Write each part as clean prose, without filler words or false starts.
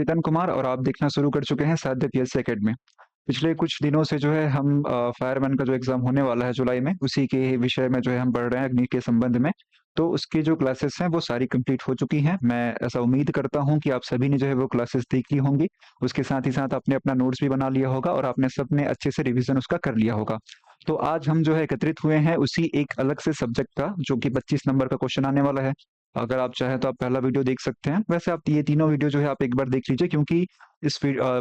चेतन कुमार और आप देखना शुरू कर चुके हैं साध्य पीएससी एकेडमी। पिछले कुछ दिनों से जो है हम फायरमैन का जो एग्ज़ाम होने वाला है जुलाई में, उसी के विषय में जो है हम पढ़ रहे हैं अग्नि के संबंध में। तो उसकी जो क्लासेस हैं वो सारी कंप्लीट हो चुकी हैं। मैं ऐसा उम्मीद करता हूँ कि आप सभी ने जो है वो क्लासेस देख ली होंगी। उसके साथ ही साथ आपने अपना नोट्स भी बना लिया होगा और आपने सबने अच्छे से रिवीजन उसका कर लिया होगा। तो आज हम जो है एकत्रित हुए हैं उसी एक अलग से सब्जेक्ट का, जो कि 25 नंबर का क्वेश्चन आने वाला है। अगर आप चाहें तो आप पहला वीडियो देख सकते हैं। वैसे आप ये तीनों वीडियो जो है आप एक बार देख लीजिए, क्योंकि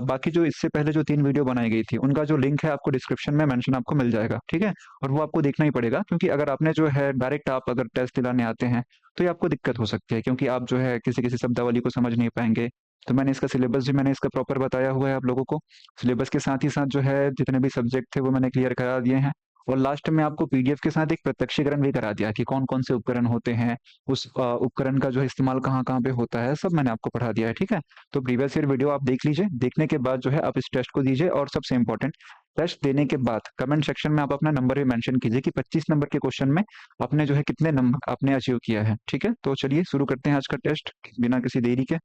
बाकी जो इससे पहले जो 3 वीडियो बनाई गई थी, उनका जो लिंक है आपको डिस्क्रिप्शन में मेंशन आपको मिल जाएगा, ठीक है? और वो आपको देखना ही पड़ेगा, क्योंकि अगर आपने जो है डायरेक्ट आप अगर टेस्ट दिलाने आते हैं, तो ये आपको दिक्कत हो सकती है, क्योंकि आप जो है किसी-किसी शब्दावली को समझ नहीं पाएँगे। तो मैंने इसका सिलेबस भी मैंने इसका प्रॉपर बताया हुआ है आप लोगों को। सिलेबस के साथ ही साथ जो है जितने भी सब्जेक्ट थे वो मैंने क्लियर करा दिए हैं, और लास्ट में आपको पीडीएफ के साथ एक प्रत्यक्षीकरण भी करा दिया कि कौन-कौन से उपकरण होते हैं, उस उपकरण का जो है इस्तेमाल कहाँ-कहाँ पे होता है, सब मैंने आपको पढ़ा दिया है, ठीक है? तो प्रीवियस ईयर वीडियो आप देख लीजिए, देखने के बाद जो है आप इस टेस्ट को दीजिए, और सबसे इम्पोर्टेंट, टेस्ट देने के बाद कमेंट सेक्शन में आप अपना नंबर भी मेंशन कीजिए कि 25 नंबर के क्वेश्चन में आपने जो है कितने नंबर आपने अचीव किया है, ठीक है? तो चलिए शुरू करते हैं आज का टेस्ट बिना किसी देरी के।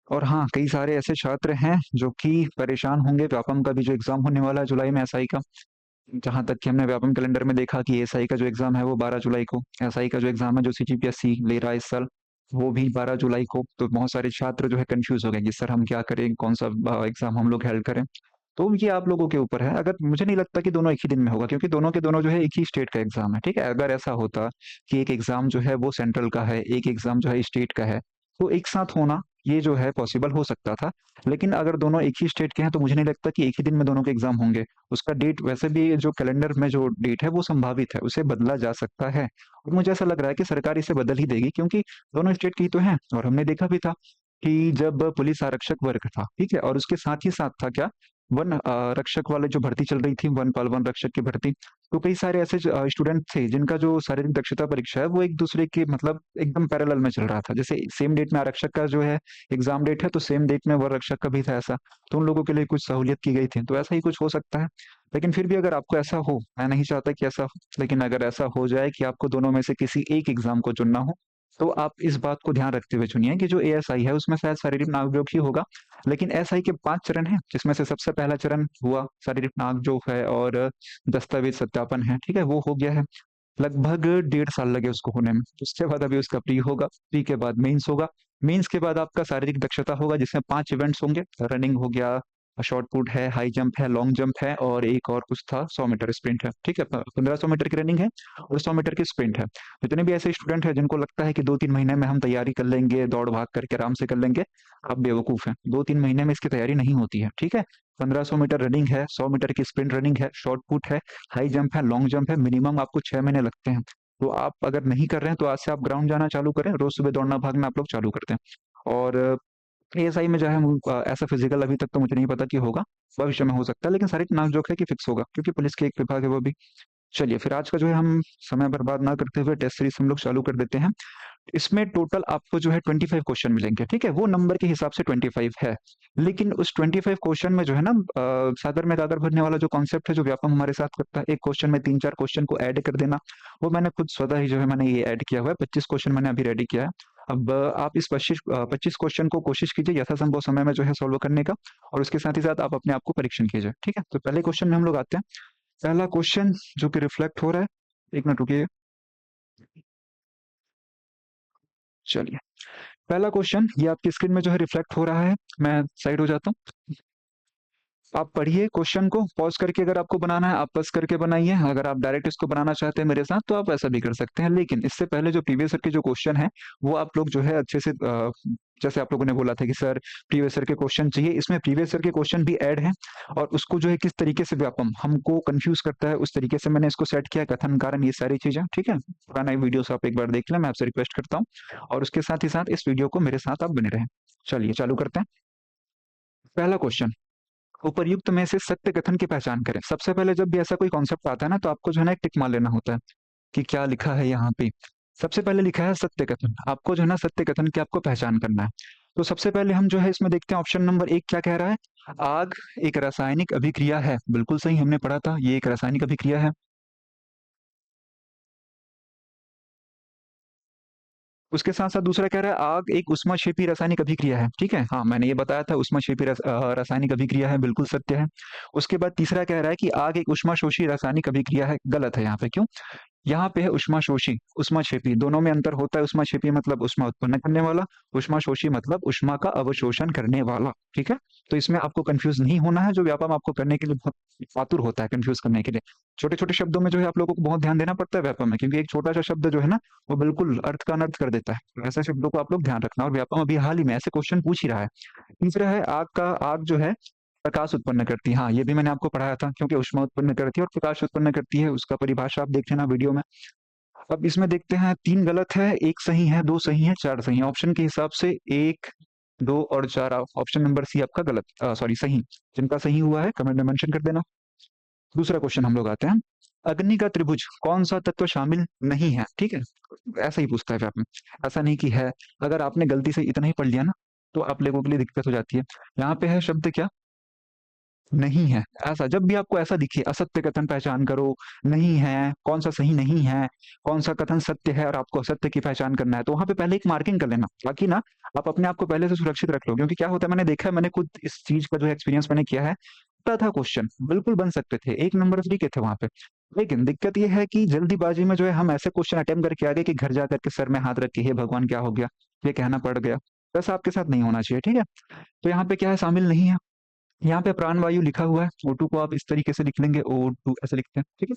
और हाँ, कई सारे ऐसे छात्र हैं जो कि परेशान होंगे, व्यापम का भी जो एग्ज़ाम होने वाला है जुलाई में एसआई का। जहाँ तक कि हमने व्यापम कैलेंडर में देखा कि एएसआई का जो एग्ज़ाम है वो 12 जुलाई को, एसआई का जो एग्ज़ाम है जो सीजीपीएससी ले रहा है इस साल, वो भी 12 जुलाई को। तो बहुत सारे छात्र जो है कन्फ्यूज़ हो गए कि सर हम क्या करें, कौन-सा एग्ज़ाम हम लोग हेल्ड करें? तो ये आप लोगों के ऊपर है। अगर मुझे नहीं लगता कि दोनों एक ही दिन में होगा, क्योंकि दोनों के दोनों जो है एक ही स्टेट का एग्ज़ाम है, ठीक है? अगर ऐसा होता कि एक एग्ज़ाम जो है वो सेंट्रल का है, एक एग्ज़ाम जो है स्टेट का है, तो एक साथ होना ये जो है पॉसिबल हो सकता था। लेकिन अगर दोनों एक ही स्टेट के हैं तो मुझे नहीं लगता कि एक ही दिन में दोनों के एग्ज़ाम होंगे। उसका डेट वैसे भी जो कैलेंडर में जो डेट है वो संभावित है, उसे बदला जा सकता है। और मुझे ऐसा लग रहा है कि सरकार इसे बदल ही देगी, क्योंकि दोनों स्टेट की ही तो हैं, और हमने देखा भी था कि जब पुलिस आरक्षक वर्ग था, ठीक है? और उसके साथ ही साथ था क्या, वन रक्षक वाले जो भर्ती चल रही थी, वनपाल वन रक्षक की भर्ती, तो कई सारे ऐसे स्टूडेंट थे जिनका जो शारीरिक दक्षता परीक्षा है वो एक दूसरे के मतलब एकदम पैरेलल में चल रहा था। जैसे सेम डेट में आरक्षक का जो है एग्ज़ाम डेट है, तो सेम डेट में वन रक्षक का भी था ऐसा। तो उन लोगों के लिए कुछ सहूलियत की गई थी, तो ऐसा ही कुछ हो सकता है। लेकिन फिर भी अगर आपको ऐसा हो, मैं नहीं चाहता कि ऐसा हो, लेकिन अगर ऐसा हो जाए कि आपको दोनों में से किसी एक एग्ज़ाम को चुनना हो, तो आप इस बात को ध्यान रखते हुए चुनिए कि जो एएसआई है उसमें शायद शारीरिक नाक ही होगा। लेकिन एसआई के 5 चरण हैं, जिसमें से सबसे पहला चरण हुआ शारीरिक नाक है, और दस्तावेज सत्यापन है, ठीक है? वो हो गया है। लगभग 1.5 साल लगे उसको होने में। उसके बाद अभी उसका प्री होगा, प्री के बाद मेंस होगा, मेंस के बाद आपका शारीरिक दक्षता होगा, जिसमें 5 इवेंट्स होंगे। रनिंग हो गया, शॉट पुट है, हाई जंप है, लॉन्ग जंप है, और एक और कुछ था, 100 मीटर स्प्रिंट है, ठीक है? 1500 मीटर की रनिंग है और 100 मीटर की स्प्रिंट है। जितने भी ऐसे स्टूडेंट हैं जिनको लगता है कि 2-3 महीने में हम तैयारी कर लेंगे, दौड़-भाग करके आराम से कर लेंगे, आप बेवकूफ़ हैं। 2-3 महीने में इसकी तैयारी नहीं होती है, ठीक है? 1500 मीटर रनिंग है, 100 मीटर की स्प्रिंट रनिंग है, शॉट पुट है, हाई जंप है, लॉन्ग जंप है, मिनिमम आपको 6 महीने लगते हैं। तो आप अगर नहीं कर रहे हैं तो आज से आप ग्राउंड जाना चालू करें, रोज़ सुबह दौड़ना भागना आप लोग चालू कर दें। और एएसआई में जो है ऐसा फिजिकल अभी तक तो मुझे नहीं पता कि होगा, भविष्य में हो सकता है, लेकिन शारीरिक नाक-जोक है कि फिक्स होगा, क्योंकि पुलिस के एक विभाग है वो भी। चलिए फिर आज का जो है हम समय बर्बाद ना करते हुए टेस्ट सीरीज़ हम लोग चालू कर देते हैं। इसमें टोटल आपको जो है 25 क्वेश्चन मिलेंगे, ठीक है? वो नंबर के हिसाब से 25 है। लेकिन उस 25 क्वेश्चन में जो है ना सागर में गागर भरने वाला जो कॉन्सेप्ट है, जो व्यापम हमारे साथ करता है, एक क्वेश्चन में 3-4 क्वेश्चन को ऐड कर देना, वो मैंने खुद स्वतः ही जो है मैंने ये ऐड किया हुआ है। 25 क्वेश्चन मैंने अभी रेडी किया है। अब आप इस 25 क्वेश्चन को कोशिश कीजिए यथासंभव समय में जो है सॉल्व करने का, और उसके साथ ही साथ आप अपने आप को परीक्षण कीजिए, ठीक है? तो पहले क्वेश्चन में हम लोग आते हैं। पहला क्वेश्चन जो कि रिफ्लेक्ट हो रहा है, 1 मिनट रुकिए। चलिए, पहला क्वेश्चन ये आपकी स्क्रीन में जो है रिफ्लेक्ट हो रहा है। मैं साइड हो जाता हूँ। आप पढ़िए क्वेश्चन को पॉज़ करके, अगर आपको बनाना है आप बस करके बनाइए। अगर आप डायरेक्ट इसको बनाना चाहते हैं मेरे साथ तो आप ऐसा भी कर सकते हैं। लेकिन इससे पहले जो प्रीवियस ईयर के जो क्वेश्चन हैं वो आप लोग जो है अच्छे से जैसे आप लोगों ने बोला था कि सर प्रीवियस ईयर के क्वेश्चन चाहिए, इसमें प्रीवियस ईयर के क्वेश्चन भी ऐड हैं, और उसको जो है किस तरीके से व्यापम हमको कन्फ्यूज़ करता है उस तरीके से मैंने इसको सेट किया, कथन, कारण, ये सारी चीज़ें, ठीक है? पुराना वीडियोस आप एक बार देख लें, मैं आपसे रिक्वेस्ट करता हूँ, और उसके साथ ही साथ इस वीडियो को मेरे साथ आप बने रहें। चलिए चालू करते हैं। पहला क्वेश्चन, उपर्युक्त में से सत्य कथन की पहचान करें। सबसे पहले जब भी ऐसा कोई कॉन्सेप्ट आता है ना, तो आपको जो है ना एक टिक मार लेना होता है कि क्या लिखा है यहाँ पे। सबसे पहले लिखा है सत्य कथन, आपको जो है ना सत्य कथन की आपको पहचान करना है। तो सबसे पहले हम जो है इसमें देखते हैं ऑप्शन नंबर 1 क्या कह रहा है। आग एक रासायनिक अभिक्रिया है, बिल्कुल सही, हमने पढ़ा था ये एक रासायनिक अभिक्रिया है। उसके साथ-साथ दूसरा कह रहा है आग एक ऊष्माक्षेपी रासायनिक अभिक्रिया है, ठीक है? हाँ, मैंने ये बताया था ऊष्माक्षेपी रासायनिक अभिक्रिया है, बिल्कुल सत्य है। उसके बाद तीसरा कह रहा है कि आग एक ऊष्माशोषी रासायनिक अभिक्रिया है, गलत है यहाँ पे, क्यों? यहाँ पे है ऊष्माशोषी, ऊष्माक्षेपी, दोनों में अंतर होता है। ऊष्माक्षेपी मतलब ऊष्मा उत्पन्न करने वाला, ऊष्माशोषी मतलब ऊष्मा का अवशोषण करने वाला, ठीक है? तो इसमें आपको कन्फ्यूज़ नहीं होना है, जो व्यापम आपको करने के लिए बहुत आतुर होता है कन्फ्यूज़ करने के लिए। छोटे-छोटे शब्दों में जो है आप लोगों को बहुत ध्यान देना पड़ता है व्यापम में, क्योंकि एक छोटा-सा शब्द जो है ना, वो बिल्कुल अर्थ का अनर्थ कर देता है। तो ऐसे शब्दों को आप लोग ध्यान रखना, और व्यापम अभी हाल ही में ऐसे क्वेश्चन पूछ ही रहा है। तीसरा है आग जो है प्रकाश उत्पन्न करती है। हाँ, ये भी मैंने आपको पढ़ाया था, क्योंकि ऊष्मा उत्पन्न करती है और प्रकाश उत्पन्न करती है, उसका परिभाषा आप देख लेना वीडियो में। अब इसमें देखते हैं 3 गलत है, 1 सही है, 2 सही है, 4 सही है। ऑप्शन के हिसाब से 1, 2 और 4 ऑप्शन नंबर सी आपका गलत सॉरी सही। जिनका सही हुआ है कमेंट में मेंशन कर देना। दूसरा क्वेश्चन हम लोग आते हैं। अग्नि का त्रिभुज कौन सा तत्व शामिल नहीं है? ठीक है? ऐसा ही पूछता है व्यापम। ऐसा नहीं कि है। अगर आपने गलती से इतना ही पढ़ लिया ना, तो आप लोगों के लिए दिक्कत हो जाती है। यहाँ पे है शब्द क्या? नहीं है। ऐसा जब भी आपको ऐसा दिखे, असत्य कथन पहचान करो, नहीं है, कौन सा सही नहीं है, कौन सा कथन सत्य है और आपको असत्य की पहचान करना है, तो वहां पे पहले एक मार्किंग कर लेना, ताकि ना आप अपने आप को पहले से सुरक्षित रख लो। क्योंकि क्या होता है, मैंने देखा है, मैंने खुद इस चीज का जो एक्सपीरियंस मैंने किया है, होता था क्वेश्चन बिल्कुल बन सकते थे, 1 नंबर फ्री के थे वहां पे। लेकिन दिक्कत ये है कि जल्दीबाजी में जो है हम ऐसे क्वेश्चन अटेम्प्ट करके आ गए कि घर जाकर के सर में हाथ रख के हे भगवान क्या हो गया, ये कहना पड़ गया। वैसा आपके साथ नहीं होना चाहिए, ठीक है? तो यहाँ पे क्या है, शामिल नहीं है। यहाँ पे प्राणवायु लिखा हुआ है, O2 को आप इस तरीके से लिख लेंगे, O2 ऐसे लिखते हैं, ठीक है?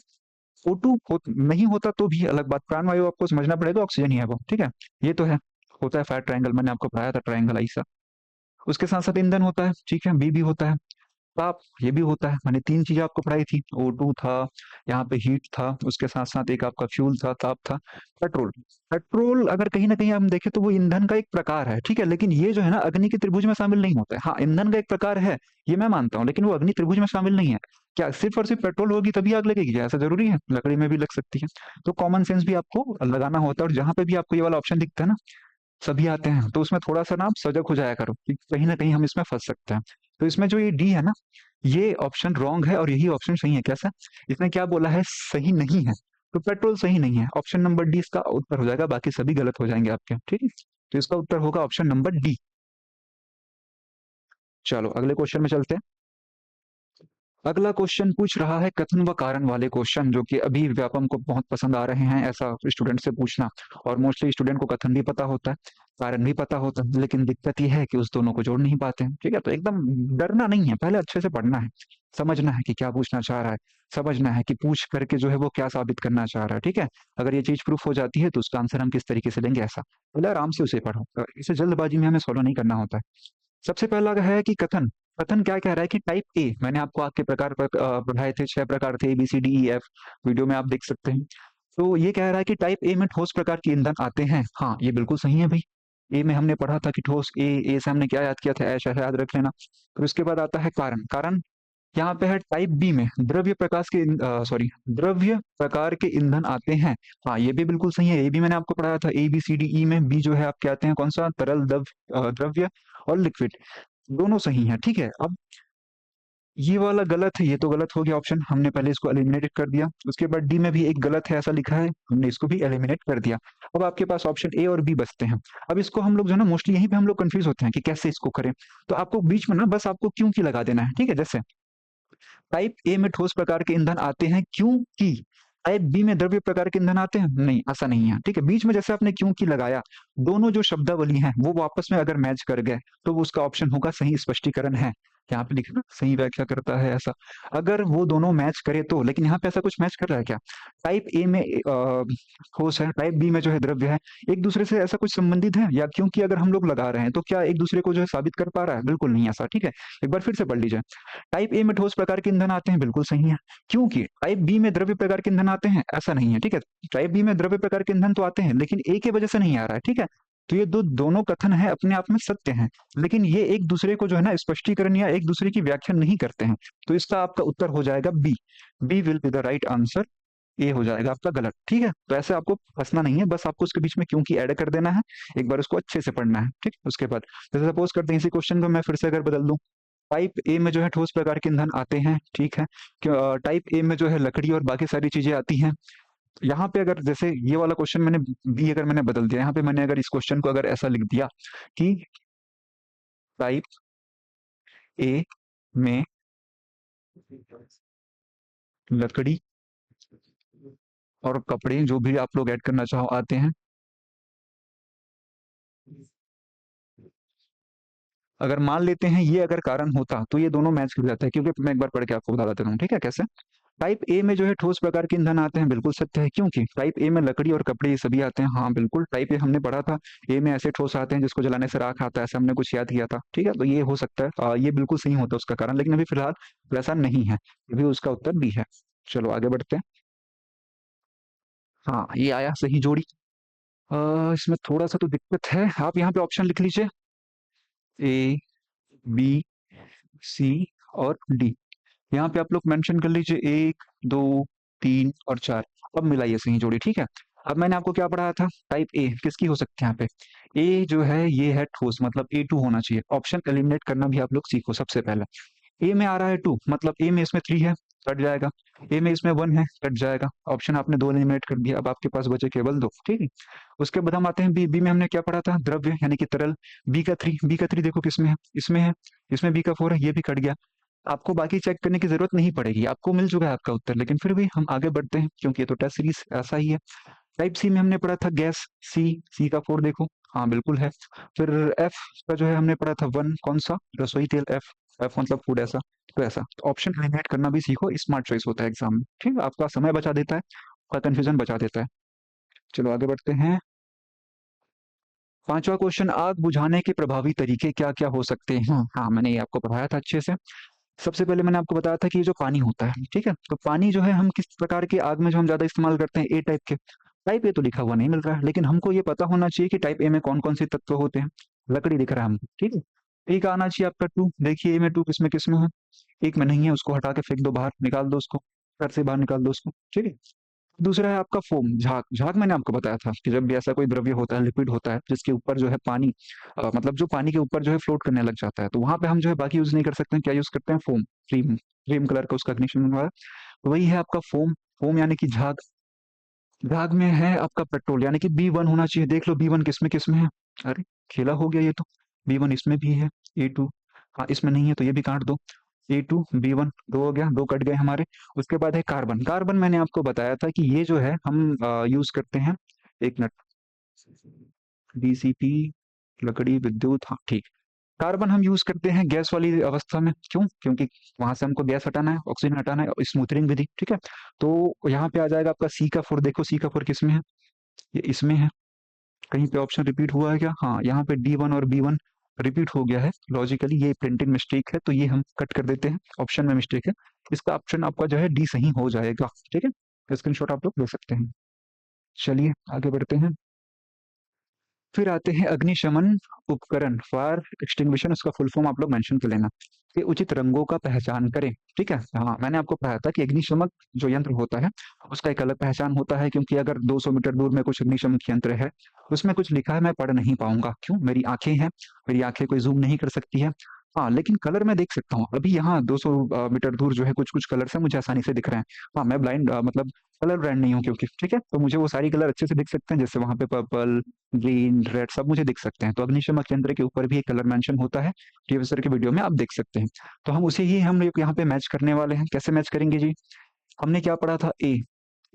O2 नहीं होता तो भी अलग बात, प्राणवायु आपको समझना पड़ेगा, ऑक्सीजन ही है वो, ठीक है? ये तो है, होता है फायर ट्रायंगल, मैंने आपको पढ़ाया था ट्रायंगल ऐसा। उसके साथ साथ ईंधन होता है, ठीक है, बी भी होता है। ताप, ये भी होता है, मैंने 3 चीजें आपको पढ़ाई थी, O2 था, यहाँ पे हीट था, उसके साथ साथ एक आपका फ्यूल था, ताप था। पेट्रोल, पेट्रोल अगर कहीं ना कहीं हम देखें तो वो ईंधन का एक प्रकार है, ठीक है? लेकिन ये जो है ना, अग्नि के त्रिभुज में शामिल नहीं होता है। हाँ, ईंधन का एक प्रकार है, ये मैं मानता हूँ, लेकिन वो अग्नि त्रिभुज में शामिल नहीं है। क्या सिर्फ और सिर्फ पेट्रोल होगी तभी आग लगेगी क्या? ऐसा जरूरी है? लकड़ी में भी लग सकती है। तो कॉमन सेंस भी आपको लगाना होता है, और जहां पे भी आपको ये वाला ऑप्शन दिखता है ना, सभी आते हैं, तो उसमें थोड़ा-सा ना आप सजग हो जाया करो कि कहीं न कहीं हम इसमें फँस सकते हैं। तो इसमें जो ये डी है ना, ये ऑप्शन रॉन्ग है और यही ऑप्शन सही है। कैसा? इसने क्या बोला है? सही नहीं है। तो पेट्रोल सही नहीं है। ऑप्शन नंबर डी इसका उत्तर हो जाएगा, बाकी सभी गलत हो जाएँगे आपके, ठीक है? तो इसका उत्तर होगा ऑप्शन नंबर डी। चलो अगले क्वेश्चन में चलते हैं। अगला क्वेश्चन पूछ रहा है कथन व कारण वाले क्वेश्चन, जो कि अभी व्यापम को बहुत पसंद आ रहे हैं ऐसा स्टूडेंट से पूछना। और मोस्टली स्टूडेंट को कथन भी पता होता है, कारण भी पता होता है, लेकिन दिक्कत ये है कि उस दोनों को जोड़ नहीं पाते हैं, ठीक है? तो एकदम डरना नहीं है, पहले अच्छे से पढ़ना है, समझना है कि क्या पूछना चाह रहा है, समझना है कि पूछ करके जो है वो क्या साबित करना चाह रहा है, ठीक है? अगर ये चीज प्रूफ हो जाती है तो उसका आंसर हम किस तरीके से लेंगे, ऐसा पहले आराम से उसे पढ़ो। इसे जल्दबाजी में हमें फॉलो नहीं करना होता है। सबसे पहला है कि कथन, कथन क्या कह रहा है कि टाइप ए, मैंने आपको आग के प्रकार पढ़ाए थे, 6 प्रकार थे, ABCDEF, वीडियो में आप देख सकते हैं। तो ये कह रहा है कि टाइप ए में ठोस प्रकार के ईंधन आते हैं। हाँ, ये बिल्कुल सही है भाई। ए में हमने पढ़ा था कि ठोस, ए से हमने क्या याद किया था, ऐश है, याद रख लेना। फिर उसके बाद आता है कारण, कारण यहाँ पे है टाइप बी में द्रव्य प्रकाश के सॉरी द्रव्य प्रकार के ईंधन आते हैं। हाँ, ये भी बिल्कुल सही है, ये भी मैंने आपको पढ़ाया था, ABCDE में बी जो है आपके आते हैं कौन सा, तरल द्रव्य और लिक्विड, दोनों सही हैं, ठीक है? अब ये वाला गलत है, ये तो गलत हो गया ऑप्शन, हमने पहले इसको एलिमिनेट कर दिया। उसके बाद डी में भी एक गलत है ऐसा लिखा है, हमने इसको भी एलिमिनेट कर दिया। अब आपके पास ऑप्शन ए और बी बचते हैं। अब इसको हम लोग जो है ना, मोस्टली यहीं पे हम लोग कंफ्यूज होते हैं कि कैसे इसको करें। तो आपको बीच में ना बस आपको क्यों की लगा देना है, ठीक है? जैसे टाइप ए में ठोस प्रकार के ईंधन आते हैं क्योंकि टाइप बी में द्रव्य प्रकार के ईंधन आते हैं, नहीं, ऐसा नहीं है, ठीक है? बीच में जैसे आपने क्योंकि लगाया, दोनों जो शब्दावली हैं वो आपस में अगर मैच कर गए तो वो उसका ऑप्शन होगा सही स्पष्टीकरण है। यहाँ पे लिखना सही व्याख्या करता है ऐसा, अगर वो दोनों मैच करे तो। लेकिन यहाँ पे ऐसा कुछ मैच कर रहा है क्या? टाइप ए में ठोस है, टाइप बी में जो है द्रव्य है, एक दूसरे से ऐसा कुछ संबंधित है? या क्योंकि अगर हम लोग लगा रहे हैं तो क्या एक दूसरे को जो है साबित कर पा रहा है? बिल्कुल नहीं ऐसा, ठीक है? एक बार फिर से पढ़ लीजिए। टाइप ए में ठोस प्रकार के ईंधन आते हैं, बिल्कुल सही है, क्योंकि टाइप बी में द्रव्य प्रकार के ईंधन आते हैं, ऐसा नहीं है, ठीक है? टाइप बी में द्रव्य प्रकार के ईंधन तो आते हैं, लेकिन ए की वजह से नहीं आ रहा है, ठीक है? तो ये दोनों कथन है अपने आप में सत्य हैं, लेकिन ये एक दूसरे को जो है ना स्पष्टीकरण या एक दूसरे की व्याख्या नहीं करते हैं। तो इसका आपका उत्तर हो जाएगा B, B will be the right answer, A हो जाएगा आपका गलत, ठीक है? तो ऐसे आपको फंसना नहीं है, बस आपको उसके बीच में क्योंकि ऐड कर देना है, एक बार उसको अच्छे से पढ़ना है, ठीक? उसके बाद जैसे सपोज करते हैं इसी क्वेश्चन को मैं फिर से अगर बदल दूं, टाइप ए में जो है ठोस प्रकार के ईंधन आते हैं, ठीक है? टाइप ए में जो है लकड़ी और बाकी सारी चीजें आती हैं, यहाँ पे अगर जैसे ये वाला क्वेश्चन मैंने बी अगर मैंने बदल दिया, यहाँ पे मैंने अगर इस क्वेश्चन को अगर ऐसा लिख दिया कि टाइप ए में लकड़ी और कपड़े जो भी आप लोग ऐड करना चाहो आते हैं। अगर मान लेते हैं ये अगर कारण होता तो ये दोनों मैच कर जाता है, क्योंकि मैं एक बार पढ़ के आपको बता देता हूँ, ठीक है कैसे। टाइप ए में जो है ठोस प्रकार के ईंधन आते हैं, बिल्कुल सत्य है, क्योंकि टाइप ए में लकड़ी और कपड़े ये सभी आते हैं। हाँ बिल्कुल, टाइप ए हमने पढ़ा था, ए में ऐसे ठोस आते हैं जिसको जलाने से राख आता है, ऐसा हमने कुछ याद किया था, ठीक है। तो ये हो सकता है, ये बिल्कुल सही होता है उसका कारण, लेकिन अभी फिलहाल वैसा नहीं है, अभी उसका उत्तर बी है। चलो आगे बढ़ते हैं। हाँ ये आया सही जोड़ी। इसमें थोड़ा सा तो दिक्कत है, आप यहाँ पे ऑप्शन लिख लीजिए, ए बी सी और डी। यहाँ पे आप लोग मेंशन कर लीजिए 1 2 3 और 4। अब मिलाइए सही जोड़ी, ठीक है। अब मैंने आपको क्या पढ़ाया था, टाइप ए किसकी हो सकती है यहाँ पे, ए जो है ये है ठोस, मतलब A2 होना चाहिए। ऑप्शन एलिमिनेट करना भी आप लोग सीखो सबसे पहले। ए में आ रहा है 2, मतलब ए में इसमें 3 है, कट जाएगा। ए में इसमें 1 है, कट जाएगा। ऑप्शन आपने 2 एलिमिनेट कर दिया, अब आपके पास बचे केवल 2, ठीक है। उसके बाद हम आते हैं बी। बी में हमने क्या पढ़ा था, द्रव्य यानी कि तरल। बी का 3, बी का 3 देखो किसमें है, इसमें है। इसमें बी का 4 है, ये भी कट गया। आपको बाकी चेक करने की जरूरत नहीं पड़ेगी, आपको मिल चुका है आपका उत्तर, लेकिन फिर भी हम आगे बढ़ते हैं क्योंकि ये तो टेस्ट सीरीज ऐसा ही है। टाइप सी में हमने पढ़ा था गैस, सी। सी का 4 देखो, हाँ बिल्कुल है। फिर एफ का जो है हमने पढ़ा था 1, कौन सा, रसोई तेल, एफ। एफ मतलब फूड, ऐसा। तो ऐसा तो ऑप्शन एलिमिनेट करना भी सीखो, स्मार्ट चॉइस होता है एग्जाम में, ठीक है, आपका समय बचा देता है, आपका कंफ्यूजन बचा देता है। चलो आगे बढ़ते हैं। पांचवा क्वेश्चन, आग बुझाने के प्रभावी तरीके क्या क्या हो सकते हैं। हाँ मैंने ये आपको पढ़ाया था अच्छे से। सबसे पहले मैंने आपको बताया था कि ये जो पानी होता है, ठीक है, तो पानी जो है हम किस प्रकार की आग में जो हम ज्यादा इस्तेमाल करते हैं, ए टाइप के। टाइप ए तो लिखा हुआ नहीं मिल रहा है, लेकिन हमको ये पता होना चाहिए कि टाइप ए में कौन कौन से तत्व होते हैं। लकड़ी दिख रहा है हमको, ठीक है। ए का आना चाहिए आपका 2, देखिए ए में 2 किसमें किसमें है, एक में नहीं है, उसको हटा के फेंक दो बाहर, निकाल दो उसको, घर से बाहर निकाल दो उसको, ठीक है। दूसरा है आपका फोम, झाग। झाग मैंने आपको बताया था कि जब भी ऐसा कोई द्रव्य होता है, लिक्विड होता है, जिसके ऊपर जो है पानी, मतलब जो पानी के ऊपर जो है फ्लोट करने लग जाता है, तो वहां पे हम जो है बाकी यूज नहीं कर सकते हैं, क्या यूज करते हैं, फोम। क्रीम, क्रीम कलर का उसका कंडीशन बनवा है, तो वही है आपका फोम। फोम यानी कि झाग। झाग में है आपका पेट्रोल, यानी कि B1 होना चाहिए, देख लो B1 किसमें किसमें है। अरे खेला हो गया ये तो, B1 इसमें भी है, A2, हाँ इसमें नहीं है तो ये भी काट दो। A2 B1 दो हो गया, दो कट गए हमारे। उसके बाद है कार्बन। कार्बन मैंने आपको बताया था कि ये जो है हम यूज करते हैं, एक मिनट, DCP, लकड़ी, विद्युत, हाँ ठीक। कार्बन हम यूज करते हैं गैस वाली अवस्था में, क्यों, क्योंकि वहां से हमको गैस हटाना है, ऑक्सीजन हटाना है, स्मूथनिंग विधि, ठीक है। तो यहाँ पे आ जाएगा आपका सी का 4, देखो सी का 4 किसमें है, ये इसमें है। कहीं पे ऑप्शन रिपीट हुआ है क्या, हाँ यहाँ पे D1 और B1 रिपीट हो गया है, लॉजिकली ये प्रिंटिंग मिस्टेक है, तो ये हम कट कर देते हैं, ऑप्शन में मिस्टेक है। इसका ऑप्शन आपका जो है डी सही हो जाएगा, ठीक है, स्क्रीनशॉट आप लोग ले सकते हैं। चलिए आगे बढ़ते हैं। फिर आते हैं अग्निशमन उपकरण, फायर एक्सटिंग्विशन, उसका फुल फॉर्म आप लोग मेंशन कर लेना। ये उचित रंगों का पहचान करें, ठीक है। हाँ मैंने आपको बताया था कि अग्निशमक जो यंत्र होता है उसका एक अलग पहचान होता है, क्योंकि अगर 200 मीटर दूर में कुछ अग्निशमक यंत्र है, उसमें कुछ लिखा है मैं पढ़ नहीं पाऊंगा, क्यों, मेरी आंखें हैं, मेरी आंखें कोई जूम नहीं कर सकती है। हाँ लेकिन कलर मैं देख सकता हूँ, अभी यहाँ 200 मीटर दूर जो है कुछ कुछ कलर है मुझे आसानी से दिख रहे हैं। हाँ मैं ब्लाइंड, मतलब कलर ब्रांड नहीं हूँ क्योंकि, ठीक है, तो मुझे वो सारी कलर अच्छे से दिख सकते हैं, जैसे वहां पे पर्पल, ग्रीन, रेड सब मुझे दिख सकते हैं। तो अग्निशमक यंत्र के ऊपर भी एक कलर मेंशन होता है, प्रीवियस ईयर के वीडियो में आप देख सकते हैं। तो हम उसे ही हम यहाँ पे मैच करने वाले हैं, कैसे मैच करेंगे जी। हमने क्या पढ़ा था, ए।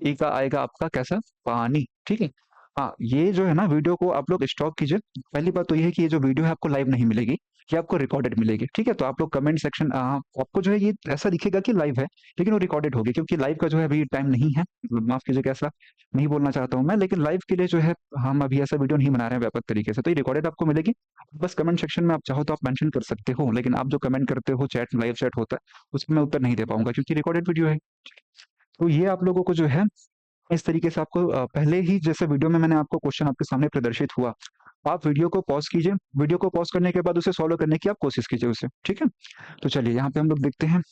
ए का आएगा आपका कैसा, पानी, ठीक है। हाँ ये जो है ना, वीडियो को आप लोग स्टॉप कीजिए। पहली बात तो ये है कि ये जो वीडियो है आपको लाइव नहीं मिलेगी, ये आपको रिकॉर्डेड मिलेगी, ठीक है। तो आप लोग कमेंट सेक्शन, आपको जो है ये ऐसा दिखेगा कि लाइव है, लेकिन वो रिकॉर्डेड होगी, क्योंकि लाइव का जो है अभी टाइम नहीं है, माफ कीजिएगा ऐसा नहीं बोलना चाहता हूँ मैं, लेकिन लाइव के लिए जो है हम अभी ऐसा वीडियो नहीं बना रहे हैं व्यापक तरीके से, तो ये रिकॉर्डेड आपको मिलेगी। बस कमेंट सेक्शन में आप चाहो तो आप मेंशन कर सकते हो, लेकिन आप जो कमेंट करते हो, चैट, लाइव चैट होता है, उसमें मैं उत्तर नहीं दे पाऊंगा क्योंकि रिकॉर्डेड वीडियो है। तो ये आप लोगों को जो है इस तरीके से आपको पहले ही जैसे वीडियो में मैंने आपको क्वेश्चन आपके सामने प्रदर्शित हुआ, आप वीडियो को पॉज कीजिए, वीडियो को पॉज करने के बाद उसे सॉल्व करने की आप कोशिश कीजिए उसे, ठीक है। तो चलिए यहाँ पे हम लोग देखते हैं।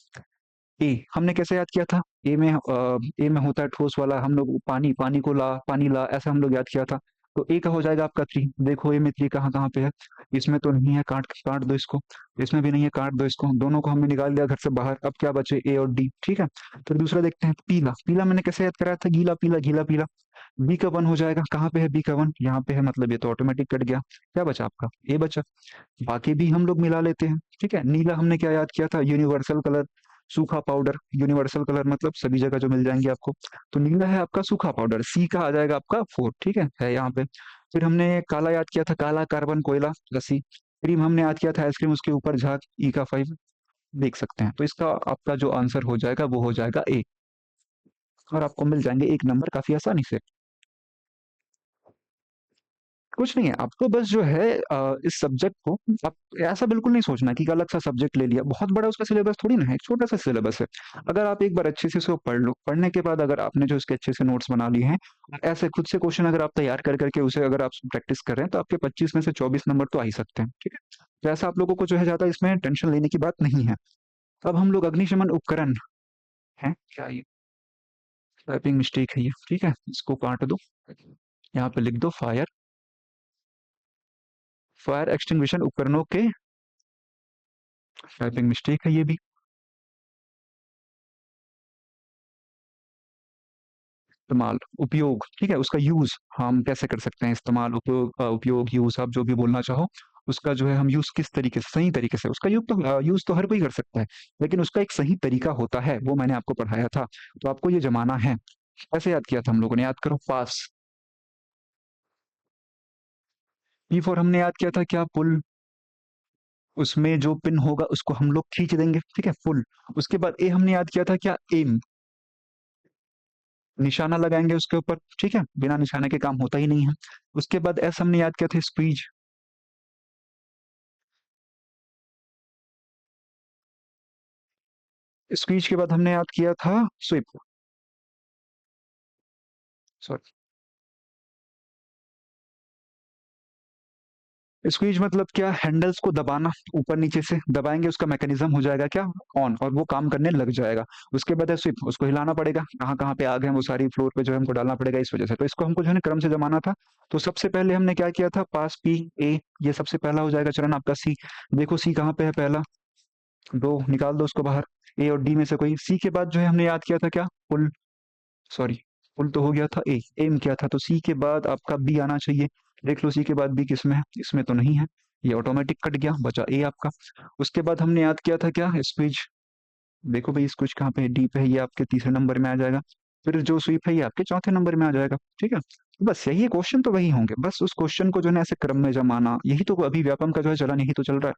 ए हमने कैसे याद किया था, ए में होता है ठोस वाला, हम लोग पानी, पानी को ला, पानी ला, ऐसा हम लोग याद किया था। तो ए का हो जाएगा आपका 3। देखो ए में 3 कहाँ कहाँ पे है, इसमें तो नहीं है, काट काट दो इसको, इसमें भी नहीं है, काट दो इसको, दोनों को हमने निकाल दिया घर से बाहर। अब क्या बचे, ए और डी। ठीक है, फिर दूसरा देखते हैं, पीला। पीला मैंने कैसे याद कराया था, गीला पीला, गीला पीला। बी का 1 हो जाएगा, कहाँ पे है बी का 1, यहाँ पे है, मतलब ये तो ऑटोमेटिक कट गया। क्या बचा आपका, ए बचा। बाकी भी हम लोग मिला लेते हैं। ठीक है, नीला हमने क्या याद किया था, यूनिवर्सल कलर, सूखा पाउडर। यूनिवर्सल कलर मतलब सभी जगह जो मिल जाएंगे आपको। तो नीला है आपका सूखा पाउडर, सी का आ जाएगा आपका 4। ठीक है यहाँ पे। फिर हमने काला याद किया था, काला कार्बन कोयला, रस्सी। क्रीम हमने याद किया था आइसक्रीम, उसके ऊपर झाग, ई का 5। देख सकते हैं, तो इसका आपका जो आंसर हो जाएगा वो हो जाएगा ए, और आपको मिल जाएंगे 1 नंबर काफी आसानी से। कुछ नहीं है, आपको बस जो है इस सब्जेक्ट को, आप ऐसा बिल्कुल नहीं सोचना कि एक अलग सा सब्जेक्ट ले लिया, बहुत बड़ा उसका सिलेबस थोड़ी ना है, एक छोटा सा सिलेबस है। अगर आप एक बार अच्छे से उसको पढ़ लो, पढ़ने के बाद अगर आपने जो इसके अच्छे से नोट्स बना लिए हैं, ऐसे खुद से क्वेश्चन अगर आप तैयार कर करके उसे अगर आप प्रैक्टिस कर रहे हैं, तो आपके 25 में से 24 नंबर तो आ ही सकते हैं। ठीक है, तो ऐसा आप लोगों को जो है ज्यादा इसमें टेंशन लेने की बात नहीं है। अब हम लोग अग्निशमन उपकरण है क्या, ये टाइपिंग मिस्टेक है ये। ठीक है, इसको काट दो, यहाँ पे लिख दो फायर, फायर एक्सटिंग्विशन उपकरणों के, टाइपिंग मिस्टेक है ये भी। इस्तेमाल, उपयोग, ठीक है, उसका यूज हम कैसे कर सकते हैं, इस्तेमाल, उपयोग, उपयोग, यूज, आप जो भी बोलना चाहो। उसका जो है हम यूज किस तरीके से, सही तरीके से, उसका यूज तो हर कोई कर सकता है, लेकिन उसका एक सही तरीका होता है, वो मैंने आपको पढ़ाया था। तो आपको ये जमाना है। कैसे याद किया था हम लोगों ने, याद करो, पास। पी फॉर हमने याद किया था क्या, पुल। उसमें जो पिन होगा उसको हम लोग खींच देंगे। ठीक है, पुल। उसके बाद ए हमने याद किया था क्या, एम। निशाना लगाएंगे उसके ऊपर। ठीक है, बिना निशाने के काम होता ही नहीं है। उसके बाद एस हमने याद किया था, स्क्वीज। स्क्वीज के बाद हमने याद किया था, स्विप। सॉरी, स्क्वीज मतलब क्या, हैंडल्स को दबाना, ऊपर नीचे से दबाएंगे, उसका मैकेनिज्म हो जाएगा क्या, ऑन, और वो काम करने लग जाएगा। उसके बाद है स्विप, उसको हिलाना पड़ेगा, कहाँ कहाँ पे आग है वो सारी फ्लोर पे जो है हमको डालना पड़ेगा, इस वजह से। तो इसको हमको जो है ना क्रम से जमाना था। तो सबसे पहले हमने क्या किया था, पास, पी, ए, ये सबसे पहला हो जाएगा चरण आपका, सी। देखो सी कहाँ पे है पहला, दो, निकाल दो उसको बाहर। ए और डी में से कोई, सी के बाद जो है हमने याद किया था क्या, पुल। सॉरी, पुल तो हो गया था, ए, एम क्या था, तो सी के बाद आपका बी आना चाहिए। देख लो सी के बाद बी किसमें है, इसमें तो नहीं है, ये ऑटोमेटिक कट गया, बचा ए आपका। उसके बाद हमने याद किया था क्या, स्क्विज। देखो भाई स्क्विज कहाँ पे है, डी पे है, ये आपके तीसरे नंबर में आ जाएगा। फिर जो स्वीप है ये आपके चौथे नंबर में आ जाएगा। ठीक है, तो बस यही क्वेश्चन तो वही होंगे, बस उस क्वेश्चन को जो है ना ऐसे क्रम में जमाना, यही तो अभी व्यापम का जो है चलन यही तो चल रहा है।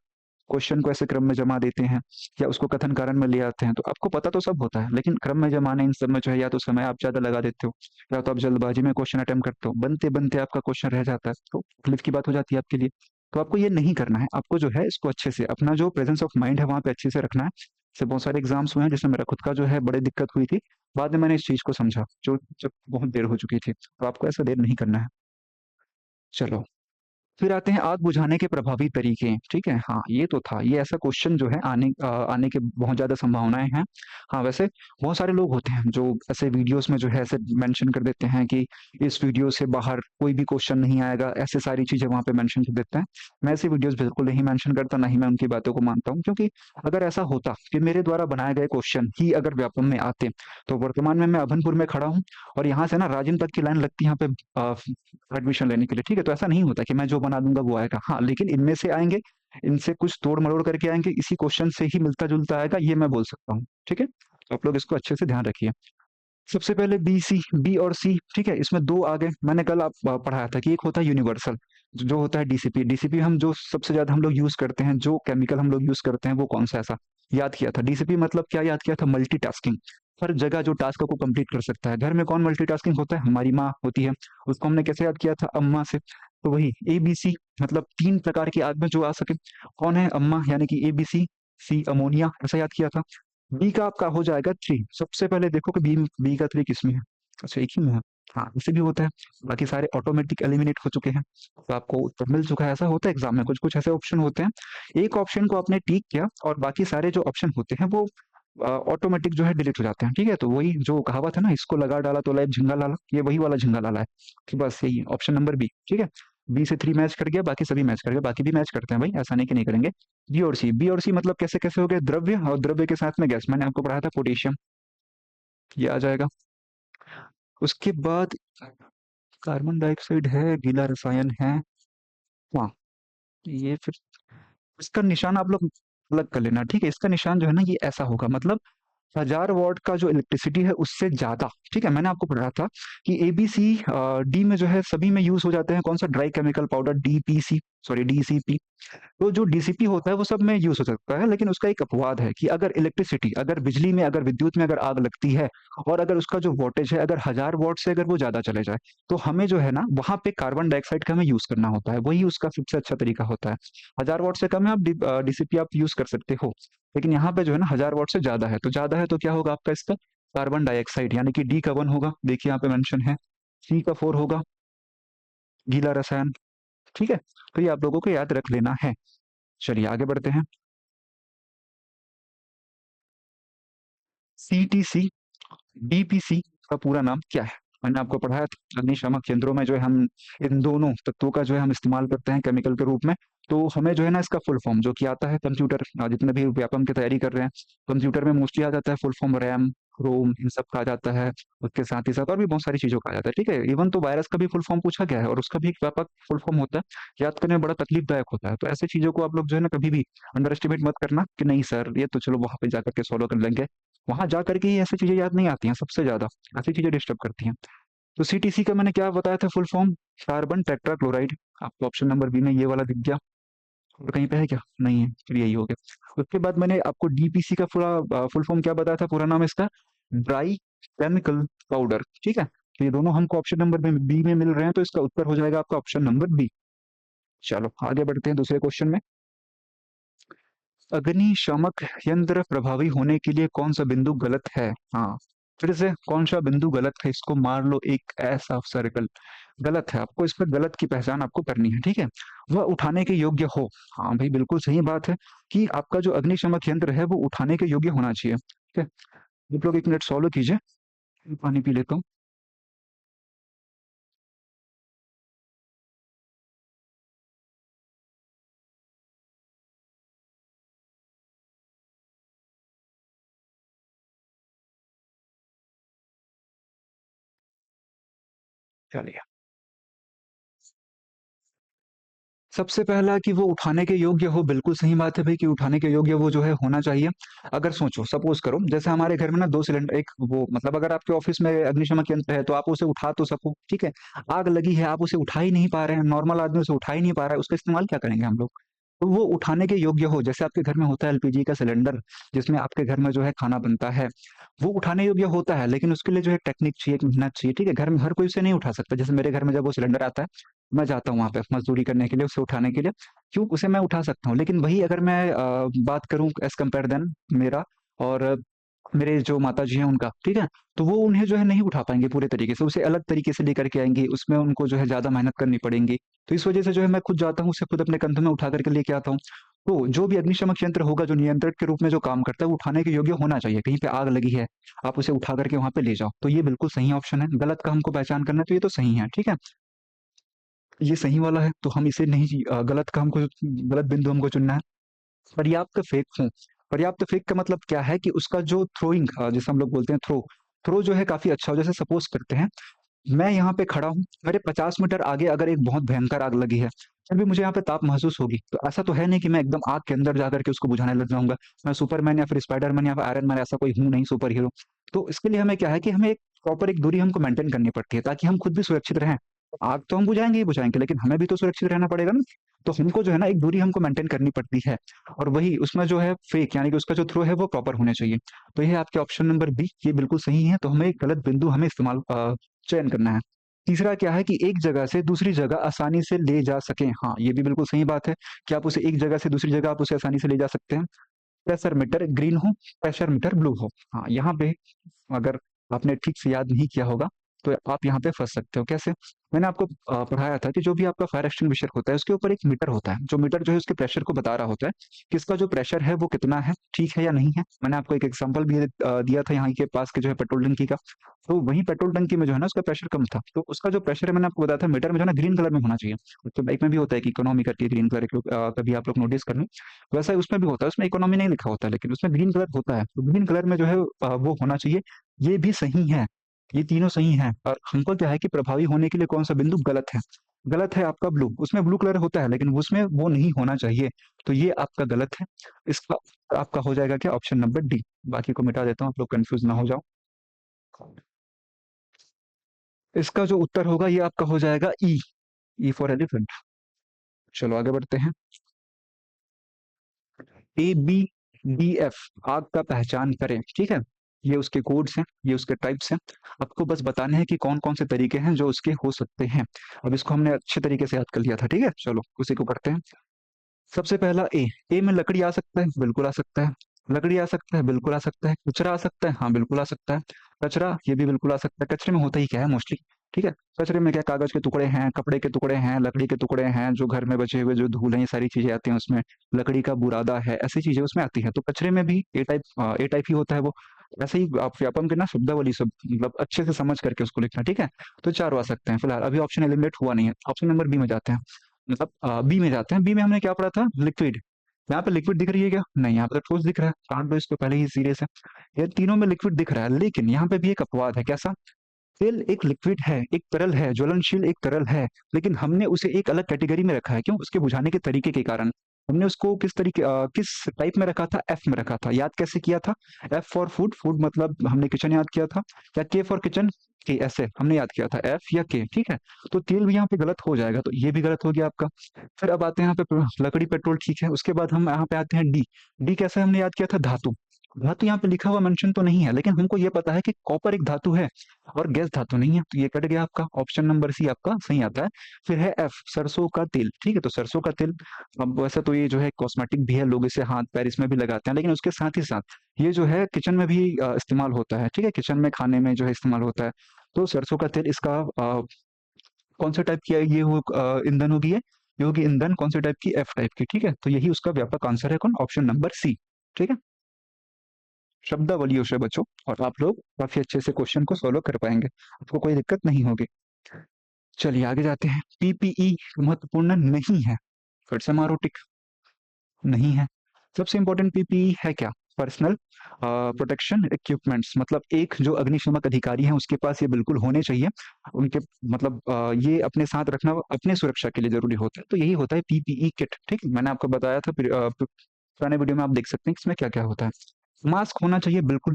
क्वेश्चन को ऐसे क्रम में जमा देते हैं, या उसको कथन कारण में ले आते हैं, तो आपको पता तो सब होता है, लेकिन क्रम में जमाने इन सब में जो है या तो समय आप ज्यादा लगा देते हो, या तो आप जल्दबाजी में क्वेश्चन अटेम्प्ट करते हो, बनते बनते आपका क्वेश्चन रह जाता है, तो तकलीफ की बात हो जाती है आपके लिए। तो आपको ये नहीं करना है, आपको जो है इसको अच्छे से, अपना जो प्रेजेंस ऑफ माइंड है वहां पे अच्छे से रखना है। से बहुत सारे एग्जाम्स हुए हैं जिसमें मेरा खुद का जो है बड़ी दिक्कत हुई थी, बाद में मैंने इस चीज को समझा, जो जब बहुत देर हो चुकी थी, तो आपको ऐसा देर नहीं करना है। चलो, फिर आते हैं आग बुझाने के प्रभावी तरीके। ठीक है, हाँ ये तो था, ये ऐसा क्वेश्चन जो है आने के बहुत ज्यादा संभावनाएं हैं। हाँ वैसे बहुत सारे लोग होते हैं जो ऐसे वीडियोस में जो है ऐसे मेंशन कर देते हैं कि इस वीडियो से बाहर कोई भी क्वेश्चन नहीं आएगा, ऐसे सारी चीजें वहां पे मेंशन कर देते हैं। मैं ऐसी वीडियोस बिल्कुल नहीं मेंशन करता, ना ही मैं उनकी बातों को मानता हूँ, क्योंकि अगर ऐसा होता कि मेरे द्वारा बनाए गए क्वेश्चन ही अगर व्यापम में आते, तो वर्तमान में मैं अभनपुर में खड़ा हूँ, और यहाँ से ना राजिम तक की लाइन लगती है यहाँ पे एडमिशन लेने के लिए। ठीक है, तो ऐसा नहीं होता कि मैं जो बना दूंगा वो आएगा, हाँ लेकिन इनमें से आएंगे, इनसे कुछ तोड़ मरोड़ करके आएंगे, इसी क्वेश्चन से ही मिलता जुलता आएगा, ये मैं बोल सकता हूँ। ठीक है, तो आप लोग इसको अच्छे से ध्यान रखिए। सबसे पहले बी सी, बी और सी। ठीक है, इसमें दो आ गए, मैंने कल आप पढ़ाया था कि एक होता है यूनिवर्सल, जो होता है डीसीपी। डीसीपी हम जो सबसे ज्यादा हम लोग यूज करते हैं, जो केमिकल हम लोग यूज करते हैं, वो कौन सा, ऐसा याद किया था। डीसीपी मतलब क्या याद किया था, मल्टीटास्किंग, हर जगह जो टास्क को कंप्लीट कर सकता है। घर में कौन मल्टीटास्किंग होता है, हमारी माँ होती है, उसको हमने कैसे याद किया था, अम्मा से। तो वही ए बी सी, मतलब 3 प्रकार की आग में जो आ सके, कौन है, अम्मा, यानी कि A B C. C ammonia, ऐसा याद किया था। बी का आपका हो जाएगा 3। सबसे पहले देखो कि बी बी का 3 किसमें है, अच्छा एक ही में है। हाँ इसे भी होता है, बाकी सारे ऑटोमेटिक एलिमिनेट हो चुके हैं, तो आपको उत्तर मिल चुका है। ऐसा होता है एग्जाम में, कुछ कुछ ऐसे ऑप्शन होते हैं, एक ऑप्शन को आपने टिक किया और बाकी सारे जो ऑप्शन होते हैं वो ऑटोमेटिक जो है डिलीट हो जाते हैं, ठीक है? तो वही जो कहावत है ना, इसको लगा डाला तो लाइफ झिंगा लाला, ये वही वाला झिंगा लाला है कि बस यही ऑप्शन नंबर बी, ठीक है? बी से 3 मैच कर गया, बाकी सभी मैच कर गए, बाकी भी मैच करते हैं भाई, ऐसा नहीं कि नहीं करेंगे। बी और सी मतलब कैसे कैसे हो गए, द्रव्य और द्रव्य के साथ में गैस, मैंने आपको पढ़ाया था पोटेशियम, ये आ जाएगा। उसके बाद कार्बन डाइऑक्साइड है, गीला रसायन है। हाँ, ये फिर इसका निशान आप लोग अलग कर लेना, ठीक है? इसका निशान जो है ना, ये ऐसा होगा, मतलब 1000 वॉट का जो इलेक्ट्रिसिटी है उससे ज्यादा, ठीक है? मैंने आपको पढ़ा था कि एबीसी डी में जो है सभी में यूज हो जाते हैं, कौन सा, dry chemical powder, DPC, sorry DCP. तो जो डीसीपी होता है वो सब में यूज हो सकता है, लेकिन उसका एक अपवाद है कि अगर इलेक्ट्रिसिटी, अगर बिजली में, अगर विद्युत में अगर आग लगती है और अगर उसका जो वोल्टेज है अगर 1000 वॉट से अगर वो ज्यादा चले जाए, तो हमें जो है ना वहां पे कार्बन डाइऑक्साइड का हमें यूज करना होता है, वही उसका सबसे अच्छा तरीका होता है। 1000 वॉट से कम है, आप डीसीपी आप यूज कर सकते हो, लेकिन यहाँ पे जो है ना 1000 वॉट से ज्यादा है, तो ज्यादा है तो क्या होगा आपका इसका, कार्बन डाइऑक्साइड, यानी कि डी का 1 होगा, देखिए यहाँ पे मेंशन है। सी का 4 होगा, गीला रसायन, ठीक है? तो ये आप लोगों को याद रख लेना है। चलिए आगे बढ़ते हैं। सीटीसी, बीपीसी का पूरा नाम क्या है? मैंने आपको पढ़ाया था अग्निशामक केंद्रों में जो है हम इन दोनों तत्वों का जो है हम इस्तेमाल करते हैं केमिकल के रूप में। तो हमें जो है ना इसका फुल फॉर्म जो कि आता है, कंप्यूटर जितने भी व्यापम की तैयारी कर रहे हैं, कंप्यूटर में मोस्टली आ जाता है फुल फॉर्म, रैम, रोम, इन सब का आ जाता है। उसके साथ ही साथ और भी बहुत सारी चीजों का आ जाता है, ठीक है? इवन तो वायरस का भी फुल फॉर्म पूछा गया है और उसका भी एक व्यापक फुल फॉर्म होता है, याद करने में बड़ा तकलीफदायक होता है। तो ऐसी चीजों को आप लोग जो है ना कभी भी अंडर एस्टिमेट मत करना कि नहीं सर ये तो चलो वहां पे जाकर के सॉल्व कर लेंगे, वहां जा करके ही ऐसी चीजें याद नहीं आती हैं, सबसे ज्यादा ऐसी चीजें डिस्टर्ब करती हैं। तो सीटीसी का मैंने क्या बताया था full form, carbon tetra chloride. आपको ऑप्शन नंबर बी में ये वाला दिख गया, और कहीं पे है क्या, नहीं है, फिर यही हो गया। उसके बाद मैंने आपको डीपीसी का पूरा फुल फॉर्म क्या बताया था, पूरा नाम इसका ड्राई केमिकल पाउडर, ठीक है? तो ये दोनों हमको ऑप्शन नंबर में बी में मिल रहे हैं, तो इसका उत्तर हो जाएगा आपका ऑप्शन नंबर बी। चलो आगे बढ़ते हैं दूसरे क्वेश्चन में। अग्निशामक यंत्र प्रभावी होने के लिए कौन सा बिंदु गलत है? हाँ, फिर से कौन सा बिंदु गलत है, इसको मार लो एक ऐसा सर्कल। गलत है, आपको इसमें गलत की पहचान आपको करनी है, ठीक है? वह उठाने के योग्य हो। हाँ भाई, बिल्कुल सही बात है कि आपका जो अग्निशामक यंत्र है वो उठाने के योग्य होना चाहिए, ठीक है? आप लोग 1 मिनट सॉल्व कीजिए, पानी पी लेता हूँ। चलिए, सबसे पहला कि वो उठाने के योग्य हो, बिल्कुल सही बात है भाई कि उठाने के योग्य वो जो है होना चाहिए। अगर सोचो, सपोज करो जैसे हमारे घर में ना 2 सिलेंडर, एक वो मतलब अगर आपके ऑफिस में अग्निशमन यंत्र है तो आप उसे उठा तो सको, ठीक है? आग लगी है, आप उसे उठा ही नहीं पा रहे हैं, नॉर्मल आदमी उसे उठा ही नहीं पा रहा है, उसका इस्तेमाल क्या करेंगे हम लोग? तो वो उठाने के योग्य हो, जैसे आपके घर में होता है एलपीजी का सिलेंडर, जिसमें आपके घर में जो है खाना बनता है, वो उठाने योग्य होता है, लेकिन उसके लिए जो है टेक्निक चाहिए, एक मेहनत चाहिए, ठीक है? घर में हर कोई उसे नहीं उठा सकता। जैसे मेरे घर में जब वो सिलेंडर आता है, मैं जाता हूँ वहां पे मजदूरी करने के लिए उसे उठाने के लिए, क्यों, उसे मैं उठा सकता हूँ, लेकिन वही अगर मैं बात करूँ एज कम्पेयर देन मेरा और मेरे जो माता जी हैं उनका, ठीक है? तो वो उन्हें जो है नहीं उठा पाएंगे पूरे तरीके से, उसे अलग तरीके से लेकर के आएंगे, उसमें उनको जो है ज्यादा मेहनत करनी पड़ेगी। तो इस वजह से जो है मैं खुद जाता हूँ, उसे खुद अपने कंधों में उठा करके लेके आता हूँ। तो जो भी अग्निशमक यंत्र होगा जो नियंत्रक के रूप में जो काम करता है, वो उठाने के योग्य होना चाहिए। कहीं पे आग लगी है, आप उसे उठा करके वहां पे ले जाओ, तो ये बिल्कुल सही ऑप्शन है। गलत का हमको पहचान करना है, तो ये तो सही है, ठीक है? ये सही वाला है, तो हम इसे नहीं, गलत का हमको, गलत बिंदु हमको चुनना है। पर्याप्त फेंक हूँ, पर्याप्त फेंक का मतलब क्या है कि उसका जो थ्रोइंग, जैसे हम लोग बोलते हैं थ्रो, थ्रो जो है काफी अच्छा हो। जैसे सपोज करते हैं मैं यहाँ पे खड़ा हूँ, मेरे 50 मीटर आगे अगर एक बहुत भयंकर आग लगी है, फिर भी मुझे यहाँ पे ताप महसूस होगी, तो ऐसा तो है नहीं कि मैं एकदम आग के अंदर जाकर के उसको बुझाने लग जाऊंगा। मैं सुपरमैन या फिर स्पाइडरमैन या फिर आयरन मैन ऐसा कोई हूँ नहीं, सुपर हीरो। तो इसके लिए हमें क्या है कि हमें एक प्रॉपर एक दूरी हमको मेंटेन करनी पड़ती है, ताकि हम खुद भी सुरक्षित रहें। आग तो हम बुझाएंगे ही बुझाएंगे, लेकिन हमें भी तो सुरक्षित रहना पड़ेगा ना। तो हमको जो है ना एक दूरी हमको मेंटेन करनी पड़ती है, और वही उसमें जो है फेक, यानी कि उसका जो थ्रो है वो प्रॉपर होने चाहिए। तो ये आपके ऑप्शन नंबर बी, ये बिल्कुल सही है। तो हमें एक गलत बिंदु हमें इस्तेमाल चयन करना है। तीसरा क्या है कि एक जगह से दूसरी जगह आसानी से ले जा सकें। हाँ, ये भी बिल्कुल सही बात है कि आप उसे एक जगह से दूसरी जगह आप उसे आसानी से ले जा सकते हैं। प्रेशर मीटर ग्रीन हो, प्रेशर मीटर ब्लू हो। हाँ, यहाँ पे अगर आपने ठीक से याद नहीं किया होगा, तो आप यहाँ पे फंस सकते हो। कैसे? मैंने आपको पढ़ाया था कि जो भी आपका फायर एक्सटिंग्विशर होता है उसके ऊपर एक मीटर होता है, जो मीटर जो है उसके प्रेशर को बता रहा होता है कि इसका जो प्रेशर है वो कितना है, ठीक है या नहीं है। मैंने आपको एक एग्जांपल भी दिया था यहाँ के पास के जो है पेट्रोल टंकी का। तो वहीं पेट्रोल टंकी में जो है ना उसका प्रेशर कम था, तो उसका जो प्रेशर है मैंने आपको बताया था मीटर में जो है ना ग्रीन कलर में होना चाहिए। तो बाइक में भी होता है कि इकोनॉमी करके ग्रीन कलर कभी आप लोग नोटिस करना। वैसा ही उसमें भी होता है, उसमें इकोनॉमी नहीं लिखा होता है लेकिन उसमें ग्रीन कलर होता है, तो ग्रीन कलर में जो है वो होना चाहिए। ये भी सही है, ये तीनों सही हैं। और हमको क्या है कि प्रभावी होने के लिए कौन सा बिंदु गलत है? गलत है आपका ब्लू, उसमें ब्लू कलर होता है लेकिन उसमें वो नहीं होना चाहिए, तो ये आपका गलत है। इसका आपका हो जाएगा क्या? Option number D. बाकी को मिटा देता हूँ, आप लोग कंफ्यूज ना हो जाओ। इसका जो उत्तर होगा ये आपका हो जाएगा ई। E for elephant. चलो आगे बढ़ते हैं। ए बी डी एफ, आग का पहचान करें, ठीक है। ये उसके कोड्स हैं, ये उसके टाइप्स हैं। आपको बस बताने हैं कि कौन कौन से तरीके हैं जो उसके हो सकते हैं। अब इसको हमने अच्छे तरीके से याद कर लिया था, ठीक है। चलो उसी को करते हैं। सबसे पहला ए। ए में लकड़ी आ सकता है, बिल्कुल आ सकता है। लकड़ी आ सकता है, बिल्कुल आ सकता है। कचरा आ सकता है, हाँ बिल्कुल आ सकता है। कचरा ये भी बिल्कुल आ सकता है। कचरे में होता ही क्या है मोस्टली, ठीक है। कचरे में क्या, कागज के टुकड़े हैं, कपड़े के टुकड़े हैं, लकड़ी के टुकड़े हैं, जो घर में बचे हुए जो धूल हैं, ये सारी चीजें आती हैं उसमें। लकड़ी का बुरादा है, ऐसी चीजें उसमें आती है। तो कचरे में भी ए टाइप ही होता है वो। ऐसे ही आप व्यापम के ना शब्दावली सब मतलब अच्छे से समझ करके उसको लिखना, ठीक है। तो चार आ सकते हैं फिलहाल, अभी ऑप्शन एलिमिनेट हुआ नहीं है। ऑप्शन नंबर बी में जाते हैं, मतलब बी में जाते हैं। बी में हमने क्या पढ़ा था? लिक्विड। यहाँ पे लिक्विड दिख रही है क्या? नहीं, यहाँ पे तो ठोस दिख रहा है। काट दो इसको पहले ही सीरियस है। ये तीनों में लिक्विड दिख रहा है, लेकिन यहाँ पे भी एक अपवाद है। कैसा? तेल एक लिक्विड है, एक तरल है, ज्वलनशील एक तरल है, लेकिन हमने उसे एक अलग कैटेगरी में रखा है। क्यों? उसके बुझाने के तरीके के कारण। हमने उसको किस टाइप में रखा था? एफ में रखा था। याद कैसे किया था? एफ फॉर फूड, फूड मतलब हमने किचन याद किया था, या के फॉर किचन, के, ऐसे हमने याद किया था, एफ या के, ठीक है। तो तेल भी यहाँ पे गलत हो जाएगा, तो ये भी गलत हो गया आपका। फिर अब आते हैं यहाँ पे लकड़ी, पेट्रोल, ठीक है। उसके बाद हम यहाँ पे आते हैं डी। डी कैसे हमने याद किया था? धातु। धातु यहाँ पे लिखा हुआ मेंशन तो नहीं है, लेकिन हमको ये पता है कि कॉपर एक धातु है और गैस धातु नहीं है, तो ये कट गया आपका। ऑप्शन नंबर सी आपका सही आता है। फिर है एफ, सरसों का तेल, ठीक है। तो सरसों का तेल, अब वैसे तो ये जो है कॉस्मेटिक भी है, लोग इसे हाथ पैर इसमें भी लगाते हैं, लेकिन उसके साथ ही साथ ये जो है किचन में भी इस्तेमाल होता है, ठीक है। किचन में खाने में जो है इस्तेमाल होता है। तो सरसों का तेल इसका कौन से टाइप की है? ये ईंधन होगी, ये होगी ईंधन कौन से टाइप की? एफ टाइप की, ठीक है। तो यही उसका व्यापक आंसर है, कौन? ऑप्शन नंबर सी, ठीक है। शब्दावलियों से बचो और आप लोग काफी अच्छे से क्वेश्चन को सॉल्व कर पाएंगे, आपको कोई दिक्कत नहीं होगी। चलिए आगे जाते हैं। पीपीई महत्वपूर्ण नहीं है, फिर से मारो टिक। नहीं है। सबसे इंपॉर्टेंट पीपीई है क्या? पर्सनल प्रोटेक्शन इक्विपमेंट्स, मतलब एक जो अग्निशमक अधिकारी हैं उसके पास ये बिल्कुल होने चाहिए। उनके मतलब ये अपने साथ रखना अपने सुरक्षा के लिए जरूरी होता है, तो यही होता है पीपीई किट, ठीक है। मैंने आपको बताया था पुराने वीडियो में, आप देख सकते हैं कि इसमें क्या क्या होता है। मास्क होना चाहिए बिल्कुल,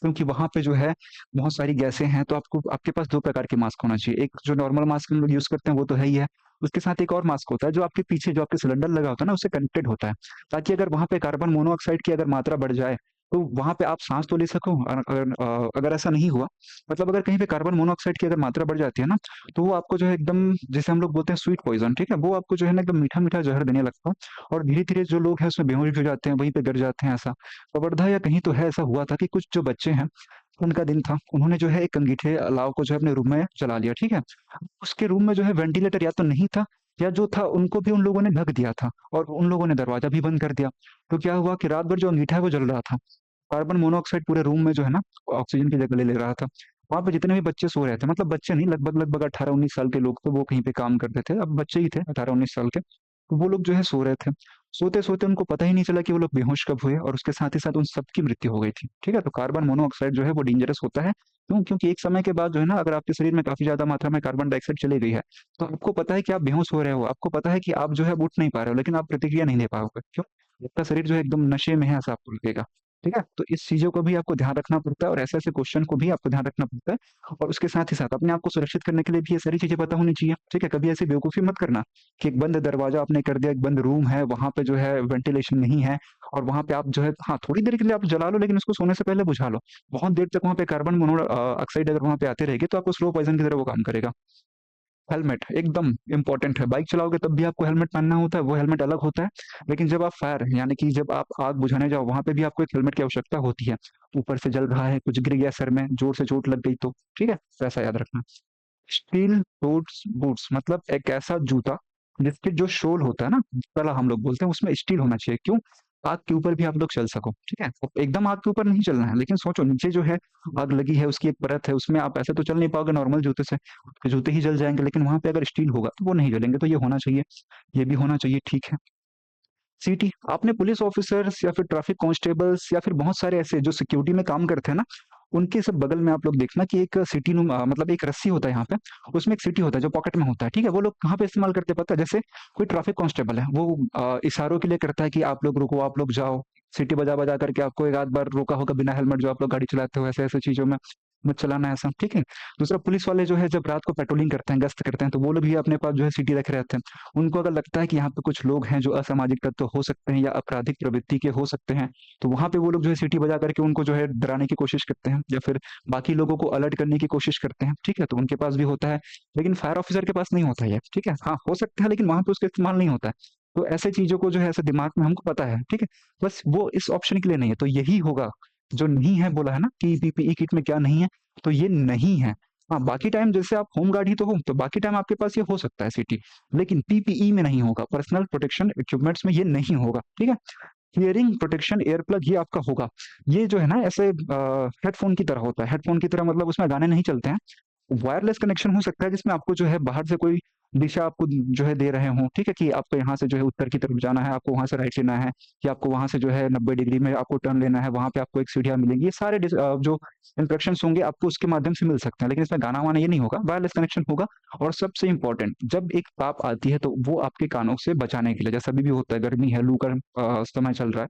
क्योंकि वहां पे जो है बहुत सारी गैसें हैं, तो आपको आपके पास दो प्रकार के मास्क होना चाहिए। एक जो नॉर्मल मास्क हम लोग यूज करते हैं वो तो है ही है, उसके साथ एक और मास्क होता है जो आपके पीछे जो आपके सिलेंडर लगा होता है ना उससे कनेक्टेड होता है, ताकि अगर वहां पे कार्बन मोनोऑक्साइड की अगर मात्रा बढ़ जाए तो वहां पे आप सांस तो ले सको। और अगर ऐसा नहीं हुआ, मतलब अगर कहीं पे कार्बन मोनोऑक्साइड की अगर मात्रा बढ़ जाती है ना, तो वो आपको जो है एकदम, जैसे हम लोग बोलते हैं स्वीट पॉइजन, ठीक है, वो आपको जो है ना एकदम मीठा मीठा जहर देने लगता है। और धीरे धीरे जो लोग हैं उसमें बेहोश भी हो जाते हैं, वहीं पे गिर जाते हैं। ऐसा कवर्धा या कहीं तो है, ऐसा हुआ था कि कुछ जो बच्चे हैं, उनका दिन था, उन्होंने जो है एक अंगीठे अलाव को जो है अपने रूम में जला लिया, ठीक है। उसके रूम में जो है वेंटिलेटर या तो नहीं था, या जो था उनको भी उन लोगों ने ढक दिया था, और उन लोगों ने दरवाजा भी बंद कर दिया। तो क्या हुआ कि रात भर जो अंगीठा है वो जल रहा था, कार्बन मोनोऑक्साइड पूरे रूम में जो है ना ऑक्सीजन की जगह ले ले रहा था। वहां पे जितने भी बच्चे सो रहे थे, मतलब बच्चे नहीं, लगभग लगभग 18-19 साल के लोग, तो वो कहीं पे काम करते थे, अब बच्चे ही थे 18-19 साल के, तो वो लोग जो है सो रहे थे। सोते सोते उनको पता ही नहीं चला कि वो लोग बेहोश कब हुए, और उसके साथ ही साथ उन सबकी मृत्यु हो गई थी, ठीक है। तो कार्बन मोनोऑक्साइड जो है वो डेंजरस होता है। क्यों? क्योंकि एक समय के बाद जो है ना, अगर आपके शरीर में काफी ज्यादा मात्रा में कार्बन डाइऑक्साइड चली गई है, तो आपको पता है कि आप बेहोश हो रहे हो, आपको पता है कि आप जो है अब उठ नहीं पा रहे हो, लेकिन आप प्रतिक्रिया नहीं दे पाओगे। क्यों? आपका शरीर जो है एकदम नशे में है, ऐसा आपको लगेगा, ठीक है। तो इस चीजों को भी आपको ध्यान रखना पड़ता है, और ऐसे ऐसे क्वेश्चन को भी आपको ध्यान रखना पड़ता है। और उसके साथ ही साथ अपने आप को सुरक्षित करने के लिए भी ये सारी चीजें पता होनी चाहिए, ठीक है। कभी ऐसी बेवकूफी मत करना कि एक बंद दरवाजा आपने कर दिया, एक बंद रूम है, वहां पे जो है वेंटिलेशन नहीं है, और वहां पे आप जो है, हाँ थोड़ी देर के लिए आप जला लो, लेकिन उसको सोने से पहले बुझा लो। बहुत देर तक वहां पे कार्बन मोनोऑक्साइड अगर वहां पे आते रहेगी तो आपको स्लो पॉइजन की तरह वो काम करेगा। हेलमेट एकदम इंपॉर्टेंट है। बाइक चलाओगे तब भी आपको हेलमेट पहनना होता है, वो हेलमेट अलग होता है। लेकिन जब आप फायर यानी कि जब आप आग बुझाने जाओ वहां पे भी आपको एक हेलमेट की आवश्यकता होती है। ऊपर से जल रहा है, कुछ गिर गया सर में, जोर से चोट लग गई तो, ठीक है, तो ऐसा याद रखना। स्टील बूट्स, बूट्स मतलब एक ऐसा जूता जिसके जो शोल होता है ना, तला हम लोग बोलते हैं, उसमें स्टील होना चाहिए। क्यों? आग के ऊपर भी आप लोग चल सको, ठीक है। तो एकदम आग के ऊपर नहीं चलना है, लेकिन सोचो नीचे जो है आग लगी है, उसकी एक परत है, उसमें आप ऐसे तो चल नहीं पाओगे नॉर्मल जूते से, तो जूते ही जल जाएंगे। लेकिन वहां पे अगर स्टील होगा तो वो नहीं जलेंगे, तो ये होना चाहिए, ये भी होना चाहिए, ठीक है। सीटी, आपने पुलिस ऑफिसर्स या फिर ट्रैफिक कांस्टेबल्स या फिर बहुत सारे ऐसे जो सिक्योरिटी में काम करते हैं ना, उनके सब बगल में आप लोग देखना कि एक सिटी मतलब एक रस्सी होता है यहाँ पे, उसमें एक सिटी होता है जो पॉकेट में होता है, ठीक है। वो लोग कहाँ पे इस्तेमाल करते हैं पता है? जैसे कोई ट्रैफिक कांस्टेबल है, वो इशारों के लिए करता है कि आप लोग रुको, आप लोग जाओ, सिटी बजा बजा करके आपको एक आध बार रोका होगा बिना हेलमेट, जो आप लोग गाड़ी चलाते हो, ऐसे ऐसे चीजों में मत चलाना है ऐसा, ठीक है। दूसरा, पुलिस वाले जो है जब रात को पेट्रोलिंग करते हैं, गश्त करते हैं, तो वो लोग भी अपने पास जो है सिटी रखे रहते हैं। उनको अगर लगता है कि यहाँ पे कुछ लोग हैं जो असामाजिक तत्व हो सकते हैं या आपराधिक प्रवृत्ति के हो सकते हैं, तो वहां पे वो लोग जो है सीटी बजा करके उनको जो है डराने की कोशिश करते हैं या फिर बाकी लोगों को अलर्ट करने की कोशिश करते हैं, ठीक है। तो उनके पास भी होता है, लेकिन फायर ऑफिसर के पास नहीं होता है ये, ठीक है। हाँ, हो सकता है लेकिन वहां पे उसका इस्तेमाल नहीं होता है। तो ऐसे चीजों को जो है ऐसे दिमाग में हमको पता है, ठीक है। बस वो इस ऑप्शन के लिए नहीं है, तो यही होगा जो नहीं है। बोला है ना कि पीपीई किट में क्या नहीं है, तो ये नहीं है। हाँ, बाकी टाइम जैसे आप होम गार्ड ही तो हो, तो बाकी टाइम आपके पास ये हो सकता है सिटी, लेकिन पीपीई में नहीं होगा, पर्सनल प्रोटेक्शन इक्विपमेंट्स में ये नहीं होगा, ठीक है। हियरिंग प्रोटेक्शन ईयर प्लग ये आपका होगा। ये जो है ना ऐसे हेडफोन की तरह होता है, हेडफोन की तरह मतलब उसमें गाने नहीं चलते हैं। वायरलेस कनेक्शन हो सकता है जिसमें आपको जो है बाहर से कोई दिशा आपको जो है दे रहे हो, ठीक है, कि आपको यहाँ से जो है उत्तर की तरफ जाना है, आपको वहां से राइट लेना है, कि आपको वहां से जो है 90 डिग्री में आपको टर्न लेना है, वहां पे आपको एक सीढ़ियां मिलेंगी। ये सारे जो इंस्ट्रक्शन होंगे आपको उसके माध्यम से मिल सकते हैं, लेकिन इसमें गाना वाना ये नहीं होगा, वायरलेस कनेक्शन होगा। और सबसे इंपॉर्टेंट, जब एक ताप आती है तो वो आपके कानों से बचाने के लिए, जैसा अभी भी होता है, गर्मी है, लू का समय चल रहा है,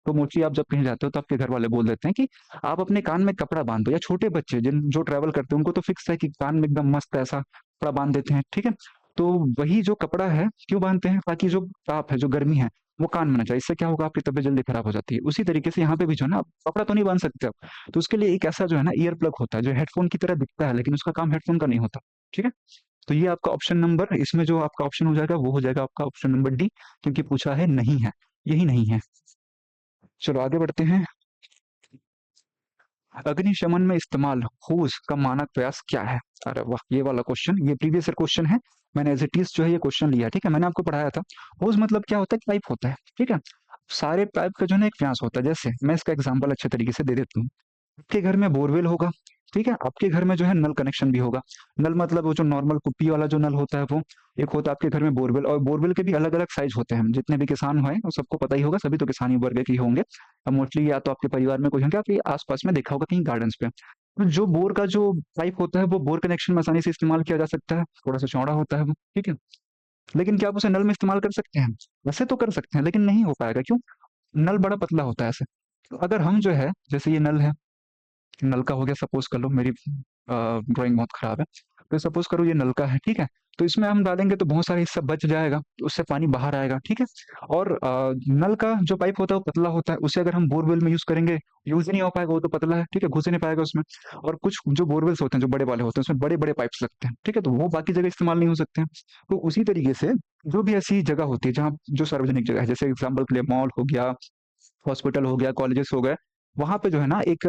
तो मोस्टली आप जब कहीं जाते हो तो आपके घर वाले बोल देते हैं कि आप अपने कान में कपड़ा बांध दो, या छोटे बच्चे जिन जो ट्रैवल करते हैं उनको तो फिक्स है कि कान में एकदम मस्त ऐसा कपड़ा बांध देते हैं, ठीक है। तो वही जो कपड़ा है क्यों बांधते हैं? ताकि जो ताप है, जो गर्मी है, वो कान में ना जाए। इससे क्या होगा, आपकी तबीयत जल्दी खराब हो जाती है। उसी तरीके से यहाँ पे भी जो है ना, आप कपड़ा तो नहीं बांध सकते आप, तो उसके लिए एक ऐसा जो है ना ईयर प्लग होता है जो हेडफोन की तरह दिखता है, लेकिन उसका काम हेडफोन का नहीं होता, ठीक है। तो ये आपका ऑप्शन नंबर, इसमें जो आपका ऑप्शन हो जाएगा वो हो जाएगा आपका ऑप्शन नंबर डी, क्योंकि पूछा है नहीं है, यही नहीं है। चलो आगे बढ़ते हैं। अग्निशमन में इस्तेमाल होस का मानक व्यास क्या है? अरे वाह, ये वाला क्वेश्चन, ये प्रीवियस ईयर क्वेश्चन है, मैंने एज इट इज जो है ये क्वेश्चन लिया, ठीक है। मैंने आपको पढ़ाया था। होस मतलब क्या होता है? पाइप होता है, ठीक है। सारे पाइप का जो है ना एक व्यास होता है। जैसे मैं इसका एग्जांपल अच्छे तरीके से दे देता हूँ। आपके घर में बोरवेल होगा, ठीक है। आपके घर में जो है नल कनेक्शन भी होगा। नल मतलब वो जो नॉर्मल कुप्पी वाला जो नल होता है वो, एक होता है आपके घर में बोरवेल। और बोरवेल के भी अलग अलग साइज होते हैं, जितने भी किसान हुए वो सबको पता ही होगा, सभी तो किसान ही वर्ग के ही होंगे। अब मोस्टली या तो आपके परिवार में कोई होंगे, आपके आसपास में देखा होगा कहीं गार्डन्स पे। तो जो बोर का जो पाइप होता है वो बोर कनेक्शन में आसानी से इस्तेमाल किया जा सकता है, थोड़ा सा चौड़ा होता है वो, ठीक है। लेकिन क्या आप उसे नल में इस्तेमाल कर सकते हैं? वैसे तो कर सकते हैं, लेकिन नहीं हो पाएगा। क्यों? नल बड़ा पतला होता है ऐसे। तो अगर हम जो है, जैसे ये नल है, नलका हो गया, सपोज कर लो, मेरी ड्राइंग बहुत खराब है, तो सपोज करो ये नलका है, ठीक है। तो इसमें हम डालेंगे तो बहुत सारा हिस्सा बच जाएगा, तो उससे पानी बाहर आएगा, ठीक है। और नल का जो पाइप होता है वो पतला होता है, उसे अगर हम बोरवेल में यूज करेंगे, यूज ही नहीं हो पाएगा, वो तो पतला है, ठीक है, घुस ही नहीं पाएगा उसमें। और कुछ जो बोरवेल्स होते हैं जो बड़े वाले होते हैं उसमें बड़े बड़े पाइप्स लगते हैं, ठीक है, तो वो बाकी जगह इस्तेमाल नहीं हो सकते हैं। तो उसी तरीके से जो भी ऐसी जगह होती है जहाँ जो सार्वजनिक जगह है, जैसे एग्जाम्पल के लिए मॉल हो गया, हॉस्पिटल हो गया, कॉलेजेस हो गए, वहां पे जो है ना एक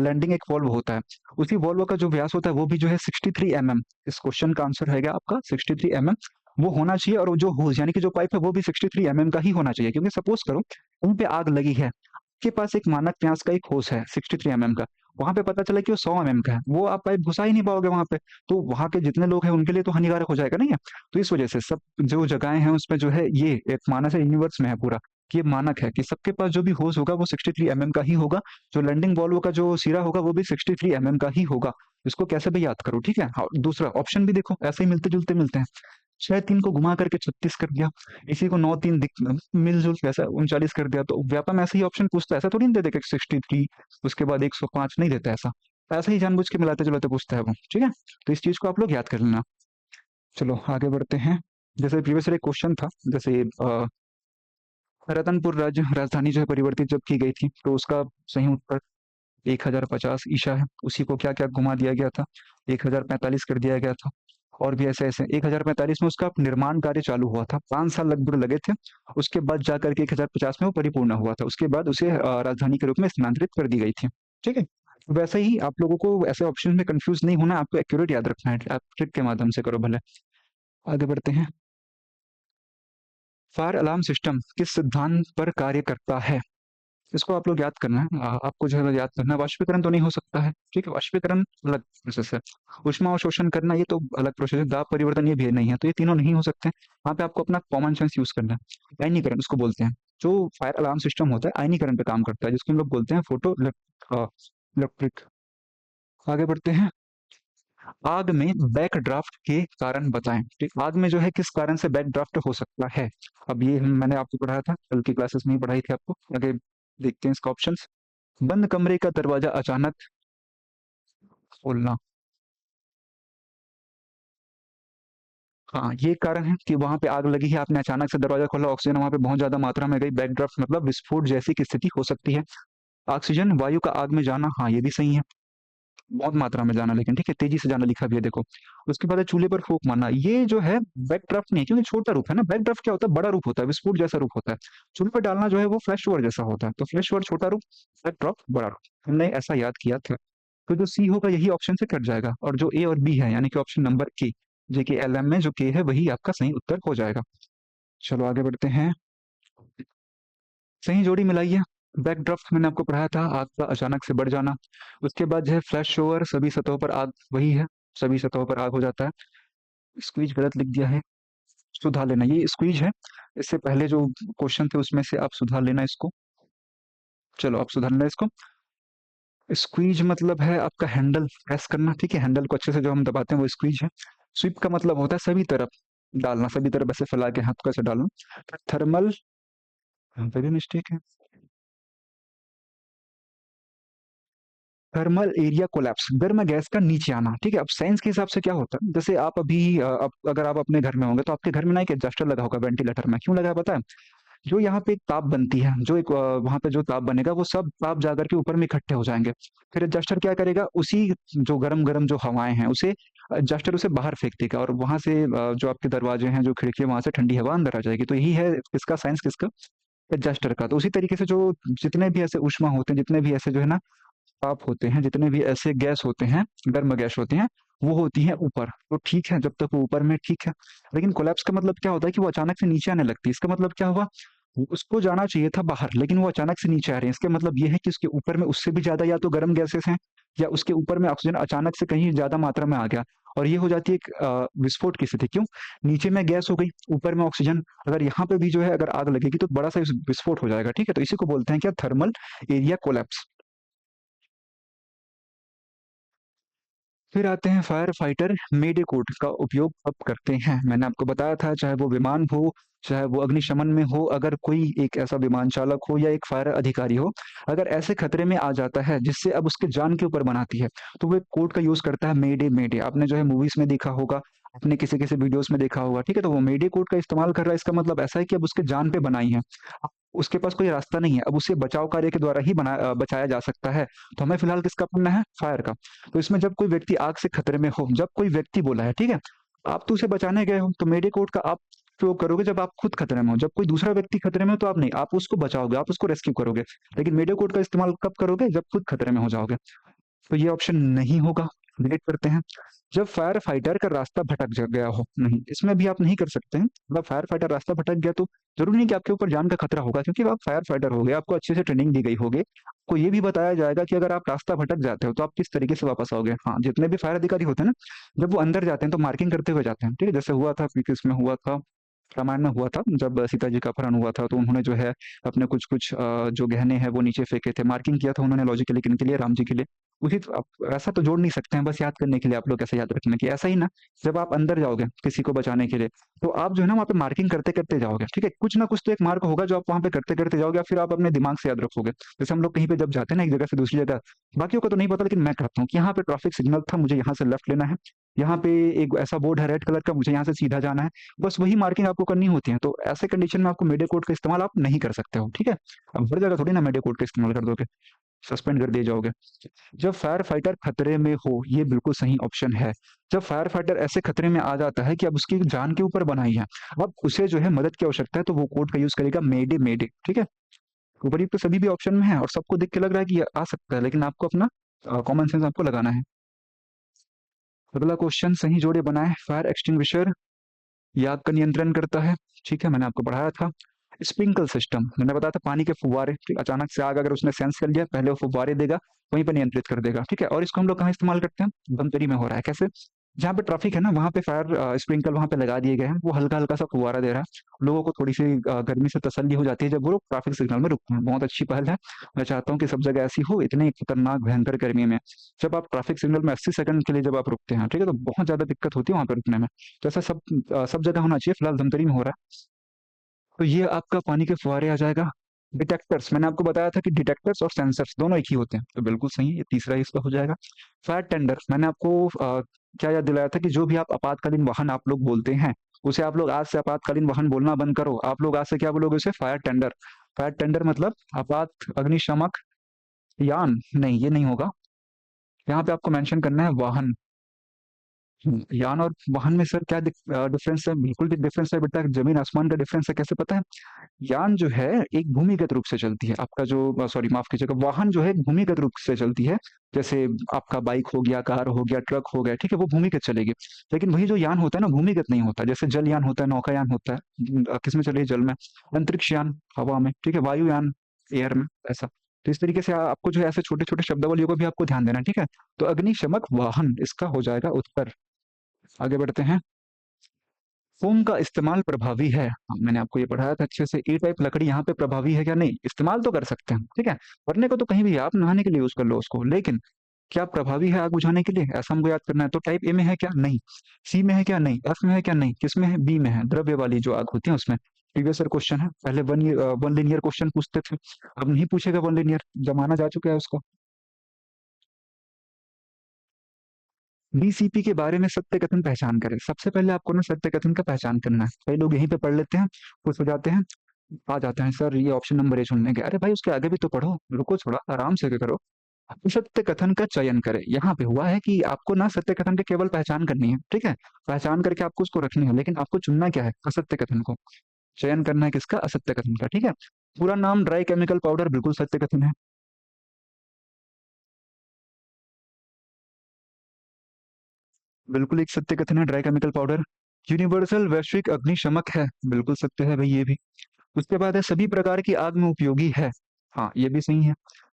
लैंडिंग एक वॉल्व होता है। उसी वॉल्व का जो व्यास होता है वो भी जो है 63 mm। इस क्वेश्चन का आंसर है आपका 63 mm। वो होना चाहिए, और जो होज यानी कि जो पाइप है वो भी 63 mm का ही होना चाहिए, क्योंकि सपोज करो कहीं पे आग लगी है, आपके पास एक मानक व्यास का एक होज है 63 mm का, वहां पे पता चला कि वो 100 mm का है, वो आप पाइप घुसा ही नहीं पाओगे वहां पे। तो वहां के जितने लोग हैं उनके लिए तो हानिकारक हो जाएगा, नहीं है? तो इस वजह से सब जो जगहें हैं उसमें जो है ये एक मानक है, यूनिवर्स में है पूरा, कि ये मानक है कि सबके पास जो भी होस होगा वो 63 mm का ही होगा। जो लैंडिंग वॉल्व का जो सिरा होगा वो भी 63 mm का ही होगा। इसको कैसे भी याद करो, ठीक है। हाँ, दूसरा ऑप्शन भी देखो, ऐसे ही मिलते जुलते मिलते हैं। 6 3 को घुमा करके 36 कर दिया, इसी को 9 3 मिलजुल वैसा 39 कर दिया। तो व्यापम ऐसे ही ऑप्शन पूछता है, ऐसा थोड़ी नहीं देते 63 उसके बाद 105 नहीं देता ऐसा। ऐसा ही जानबूझ के मिलाते जुलाते पूछता है वो, ठीक है। तो इस चीज को आप लोग याद कर लेना। चलो आगे बढ़ते हैं। जैसे प्रीवियस एक क्वेश्चन था, जैसे रतनपुर राज्य राजधानी जो है परिवर्तित जब की गई थी, तो उसका सही उत्तर 1050 ईसा है। उसी को क्या क्या घुमा दिया गया था, 1045 कर दिया गया था। और भी ऐसे ऐसे 1045 में उसका निर्माण कार्य चालू हुआ था, 5 साल लगभग लगे थे। उसके बाद जाकर के 1050 में वो परिपूर्ण हुआ था। उसके बाद उसे राजधानी के रूप में स्थानांतरित कर दी गई थी। ठीक है, वैसे ही आप लोगों को ऐसे ऑप्शन में कंफ्यूज नहीं होना, आपको एक्यूरेट याद रखना है, आप ट्रिक के माध्यम से करो भले। आगे बढ़ते हैं। फायर अलार्म सिस्टम किस सिद्धांत पर कार्य करता है? इसको आप लोग याद करना है, आपको जो है याद करना है। वाष्पीकरण तो नहीं हो सकता है, ठीक है, वाष्पीकरण अलग प्रोसेस है। ऊष्मा अवशोषण करना ये तो अलग प्रोसेस है। दाब परिवर्तन ये भी नहीं है, तो ये तीनों नहीं हो सकते। यहाँ पे आपको अपना कॉमन सेंस यूज करना है। आयनीकरण उसको बोलते हैं, जो फायर अलार्म सिस्टम होता है आयनीकरण पे काम करता है, जिसको हम लोग बोलते हैं फोटो इलेक्ट्रिक। आगे बढ़ते हैं। आग में बैक ड्राफ्ट के कारण बताएं। ठीक, आग में जो है किस कारण से बैक ड्राफ्ट हो सकता है? अब ये मैंने आपको पढ़ाया था, कल की क्लासेस में ही पढ़ाई थी आपको। आगे देखते हैं इसका ऑप्शंस। बंद कमरे का दरवाजा अचानक खोलना। हाँ, ये कारण है कि वहां पे आग लगी है, आपने अचानक से दरवाजा खोला, ऑक्सीजन वहां पे बहुत ज्यादा मात्रा में गई, बैक ड्राफ्ट मतलब विस्फोट जैसी की स्थिति हो सकती है। ऑक्सीजन वायु का आग में जाना, हाँ ये भी सही है, बहुत मात्रा में जाना, लेकिन ठीक है, तेजी से जाना लिखा भी है देखो। उसके बाद है चूल्हे पर फूंक मारना, ये जो है बैक ड्राफ्ट नहीं है, क्योंकि छोटा रूप है ना। बैक ड्राफ्ट क्या होता है? बड़ा रूप होता है, विस्फोट जैसा रूप होता है। चूल्हे पर डालना जो है वो फ्लैश ओवर जैसा होता है, तो फ्लैश ओवर छोटा रूप, बैक ड्राफ्ट बड़ा रूप। हमने ऐसा याद किया था। तो जो सी होगा यही ऑप्शन से कट जाएगा, और जो ए और बी है यानी कि ऑप्शन नंबर के, जे के एल एम में जो के है वही आपका सही उत्तर हो जाएगा। चलो आगे बढ़ते हैं। सही जोड़ी मिलाइए। बैकड्राफ्ट मैंने आपको पढ़ाया था, आग का अचानक से बढ़ जाना। उसके बाद जो है फ्लैश ओवर, सभी सतहों पर आग, वही है, सभी सतहों पर आग हो जाता है। स्क्वीज गलत लिख दिया है, सुधार लेना, ये स्क्वीज है। इससे पहले जो क्वेश्चन थे उसमें से आप सुधार लेना इसको। चलो आप सुधार लेना इसको। स्क्वीज मतलब है आपका हैंडल प्रेस करना, ठीक है, हैंडल को अच्छे से जो हम दबाते हैं वो स्क्वीज है। स्वीप का मतलब होता है सभी तरफ डालना, सभी तरफ ऐसे फैला के हाथ को ऐसे डालना। थर्मल, यहाँ पे भी मिस्टेक है। थर्मल एरिया कोलैप्स, गर्म गैस का नीचे आना, ठीक है। अब साइंस के हिसाब से क्या होता है, जैसे आप अभी अगर आप अपने घर में होंगे तो आपके घर में ना एक एडजस्टर लगा होगा वेंटिलेटर में, क्यों लगा है पता है? जो यहाँ पे एक ताप बनती है, जो एक वहां पे जो ताप बनेगा वो सब ताप जाकर के ऊपर में इकट्ठे हो जाएंगे। फिर एडजस्टर क्या करेगा, उसी जो गरम गरम जो हवाएं हैं उसे एडजस्टर उसे बाहर फेंक देगा, और वहां से जो आपके दरवाजे हैं, जो खिड़की है, वहां से ठंडी हवा अंदर आ जाएगी। तो यही है किसका साइंस, किसका? एडजस्टर का। तो उसी तरीके से जो जितने भी ऐसे उष्मा होते हैं, जितने भी ऐसे जो है ना ताप होते हैं, जितने भी ऐसे गैस होते हैं, गर्म गैस होते हैं, वो होती है ऊपर। तो ठीक है, जब तक वो ऊपर में ठीक है। लेकिन कोलैप्स का मतलब क्या होता है कि वो अचानक से नीचे आने लगती है। इसका मतलब क्या हुआ, उसको जाना चाहिए था बाहर, लेकिन वो अचानक से नीचे आ रहे हैं। इसका मतलब ये है कि उसके ऊपर में उससे भी ज्यादा या तो गर्म गैसेस हैं, या उसके ऊपर में ऑक्सीजन अचानक से कहीं ज्यादा मात्रा में आ गया, और ये हो जाती है एक विस्फोट की स्थिति। क्यों? नीचे में गैस हो गई, ऊपर में ऑक्सीजन, अगर यहाँ पे भी जो है अगर आग लगेगी तो बड़ा सा विस्फोट हो जाएगा। ठीक है, तो इसी को बोलते हैं क्या, थर्मल एरिया कोलैप्स। फिर आते हैं फायर फाइटर मेडे कोड का उपयोग कब करते हैं? मैंने आपको बताया था, चाहे वो विमान हो, चाहे वो अग्निशमन में हो, अगर कोई एक ऐसा विमान चालक हो या एक फायर अधिकारी हो, अगर ऐसे खतरे में आ जाता है जिससे अब उसके जान के ऊपर बनाती है, तो वो एक कोड का यूज करता है, मेडे मेडे। आपने जो है मूवीज में देखा होगा, अपने किसी किसी वीडियोस में देखा होगा, ठीक है। तो वो मेडे कोड का इस्तेमाल कर रहा है, इसका मतलब ऐसा है कि अब उसके जान पे बनाई है, उसके पास कोई रास्ता नहीं है, अब उसे बचाव कार्य के द्वारा ही बचाया जा सकता है। तो हमें फिलहाल किसका पढ़ना है? फायर का। तो इसमें जब कोई व्यक्ति आग से खतरे में हो, जब कोई व्यक्ति बोला है, ठीक है, आप तो उसे बचाने गए हो, तो मेडे कोड का आप प्रयोग करोगे जब आप खुद खतरे में हो। जब कोई दूसरा व्यक्ति खतरे में हो तो आप नहीं, आप उसको बचाओगे, आप उसको रेस्क्यू करोगे। लेकिन मेडे कोड का इस्तेमाल कब करोगे? जब खुद खतरे में हो जाओगे। तो ये ऑप्शन नहीं होगा, डिलीट करते हैं। जब फायर फाइटर का रास्ता भटक गया हो, नहीं, इसमें भी आप नहीं कर सकते हैं। जब फायर फाइटर रास्ता भटक गया तो जरूरी नहीं कि आपके ऊपर जान का खतरा होगा, क्योंकि आप फायर फाइटर हो गए, आपको अच्छे से ट्रेनिंग दी गई होगी, आपको ये भी बताया जाएगा कि अगर आप रास्ता भटक जाते हो तो आप किस तरीके से वापस आओगे। हाँ, जितने भी फायर अधिकारी होते हैं ना, जब वो अंदर जाते हैं तो मार्किंग करते हुए जाते हैं, ठीक है। जैसे हुआ था, इसमें हुआ था, रामायण में हुआ था, जब सीता जी का अपहरण हुआ था, तो उन्होंने जो है अपने कुछ कुछ जो गहने हैं वो नीचे फेंके थे, मार्किंग किया था उन्होंने लॉजिकली किन के लिए, राम जी के लिए। उसी तो आप ऐसा तो जोड़ नहीं सकते हैं, बस याद करने के लिए आप लोग ऐसा याद रखना कि ऐसा ही ना, जब आप अंदर जाओगे किसी को बचाने के लिए, तो आप जो है ना वहाँ पे मार्किंग करते करते जाओगे, ठीक है। कुछ ना कुछ तो एक मार्क होगा जो आप वहाँ पे करते करते जाओगे, या फिर आप अपने दिमाग से याद रखोगे। जैसे हम लोग कहीं पे जब जाते हैं ना एक जगह से दूसरी जगह, बाकियों को तो नहीं पता, लेकिन मैं कहता हूँ कि यहाँ पे ट्रैफिक सिग्नल था, मुझे यहाँ से लेफ्ट लेना है, यहाँ पे एक ऐसा बोर्ड है रेड कलर का, मुझे यहाँ से सीधा जाना है, बस वही मार्किंग आपको करनी होती है। तो ऐसे कंडीशन में आपको मेडे कोड का इस्तेमाल आप नहीं कर सकते हो, ठीक है। अब हर जगह थोड़ी ना मेडे कोड का इस्तेमाल कर दोगे। सस्पेंड कर दिए जाओगे। जब फायर फाइटर खतरे में हो, ये बिल्कुल सही ऑप्शन है। जब फायर फाइटर ऐसे खतरे में आ जाता है कि अब उसकी जान के ऊपर बनाई है, अब उसे जो है मदद की आवश्यकता है, तो वो कोड का यूज करेगा, मेडे मेडे। ठीक है, ऊपर तो सभी भी ऑप्शन में है और सबको देख के लग रहा है कि ये आ सकता है, लेकिन आपको अपना कॉमन सेंस आपको लगाना है। अगला क्वेश्चन, सही जोड़े बनाए। फायर एक्सटिंग्विशर ये आग का नियंत्रण करता है, ठीक है, मैंने आपको पढ़ाया था। स्प्रिंकल सिस्टम, मैंने बताया था पानी के फुव्वारे, ठीक, अचानक से आग अगर उसने सेंस कर लिया, पहले वो फुव्वारे देगा, वहीं पर नियंत्रित कर देगा, ठीक है। और इसको हम लोग कहाँ इस्तेमाल करते हैं? धमतरी में हो रहा है। कैसे? जहाँ पे ट्रैफिक है ना, वहाँ पे फायर स्प्रिंकल वहाँ पे लगा दिए गए हैं, वो हल्का हल्का सा फुव्वारा दे रहा है, लोगों को थोड़ी सी गर्मी से तसल्ली हो जाती है जब वो लोग ट्रैफिक सिग्नल में रुकते हैं। बहुत अच्छी पहल है, मैं चाहता हूँ कि सब जगह ऐसी हो। इतने खतरनाक भयंकर गर्मी में जब आप ट्रैफिक सिग्नल में 80 सेकंड के लिए जब आप रुकते हैं, ठीक है, तो बहुत ज्यादा दिक्कत होती है वहाँ पे रुकने में। तो ऐसा सब जगह होना चाहिए, फिलहाल धमतरी में हो रहा है। तो ये आपका पानी के फुहारे आ जाएगा। डिटेक्टर्स, मैंने आपको बताया था कि डिटेक्टर्स और सेंसर्स दोनों एक ही होते हैं, तो बिल्कुल सही है, ये तीसरा ही इसका हो जाएगा। फायर टेंडर, मैंने आपको क्या याद दिलाया था कि जो भी आप आपातकालीन वाहन आप लोग बोलते हैं, उसे आप लोग आज से आपातकालीन वाहन बोलना बंद करो। आप लोग आज से क्या बोलोगे उसे? Fire tender. फायर टेंडर मतलब आपात अग्निशमक यान, नहीं ये नहीं होगा। यहाँ पे आपको मेंशन करना है वाहन। यान और वाहन में सर क्या डिफरेंस है? बिल्कुल भी डिफरेंस है बेटा, जमीन आसमान का डिफरेंस है। कैसे पता है? यान जो है एक भूमिगत रूप से चलती है, आपका जो सॉरी माफ कीजिएगा, वाहन जो है एक भूमिगत रूप से चलती है। जैसे आपका बाइक हो गया, कार हो गया, ट्रक हो गया, ठीक है, वो भूमिगत चलेगी। लेकिन वही जो यान होता है ना, भूमिगत नहीं होता। जैसे जलयान होता है, नौकायान होता है, किसमें चलेगी? जल में। अंतरिक्ष यान हवा में, ठीक है, वायुयान एयर में, ऐसा। तो इस तरीके से आपको जो है ऐसे छोटे छोटे शब्दावलियों को भी आपको ध्यान देना है, ठीक है। तो अग्निशमक वाहन इसका हो जाएगा उत्तर। आगे बढ़ते हैं। फोम का इस्तेमाल प्रभावी है, हाँ, मैंने आपको ये पढ़ाया था अच्छे से। ए टाइप लकड़ी यहाँ पे प्रभावी है क्या? नहीं, इस्तेमाल तो कर सकते हैं, ठीक है, वरने को तो कहीं भी आप नहाने के लिए यूज कर लो उसको, लेकिन क्या प्रभावी है आग बुझाने के लिए, ऐसा हमको याद करना है। तो टाइप ए में है क्या? नहीं। सी में है क्या? नहीं। एफ में है क्या? नहीं। किस में है? बी में है, द्रव्य वाली जो आग होती है उसमें। प्रीवियस ईयर क्वेश्चन है, पहले वन लिनियर क्वेश्चन पूछते थे, अब नहीं पूछेगा वन लिनियर, जमाना जा चुका है उसका। बीसीपी के बारे में सत्य कथन पहचान करें। सबसे पहले आपको ना सत्य कथन का पहचान करना है। कई लोग यहीं पे पढ़ लेते हैं, खुश हो जाते हैं, आ जाते हैं सर ये ऑप्शन नंबर ए चुनने के। अरे भाई उसके आगे भी तो पढ़ो, रुको थोड़ा आराम से करो। सत्य कथन का चयन करें। यहाँ पे हुआ है कि आपको ना सत्य कथन की केवल पहचान करनी है, ठीक है, पहचान करके आपको उसको रखनी है, लेकिन आपको चुनना क्या है? असत्य कथन को। चयन करना है किसका? असत्य कथन का, ठीक है। पूरा नाम ड्राई केमिकल पाउडर, बिल्कुल सत्य कथन है। बिल्कुल एक सत्य कथन है, ड्राई केमिकल पाउडर। यूनिवर्सल वैश्विक अग्निशमक है, बिल्कुल सत्य है भाई ये भी। उसके बाद है सभी प्रकार की आग में उपयोगी है, हाँ ये भी सही है,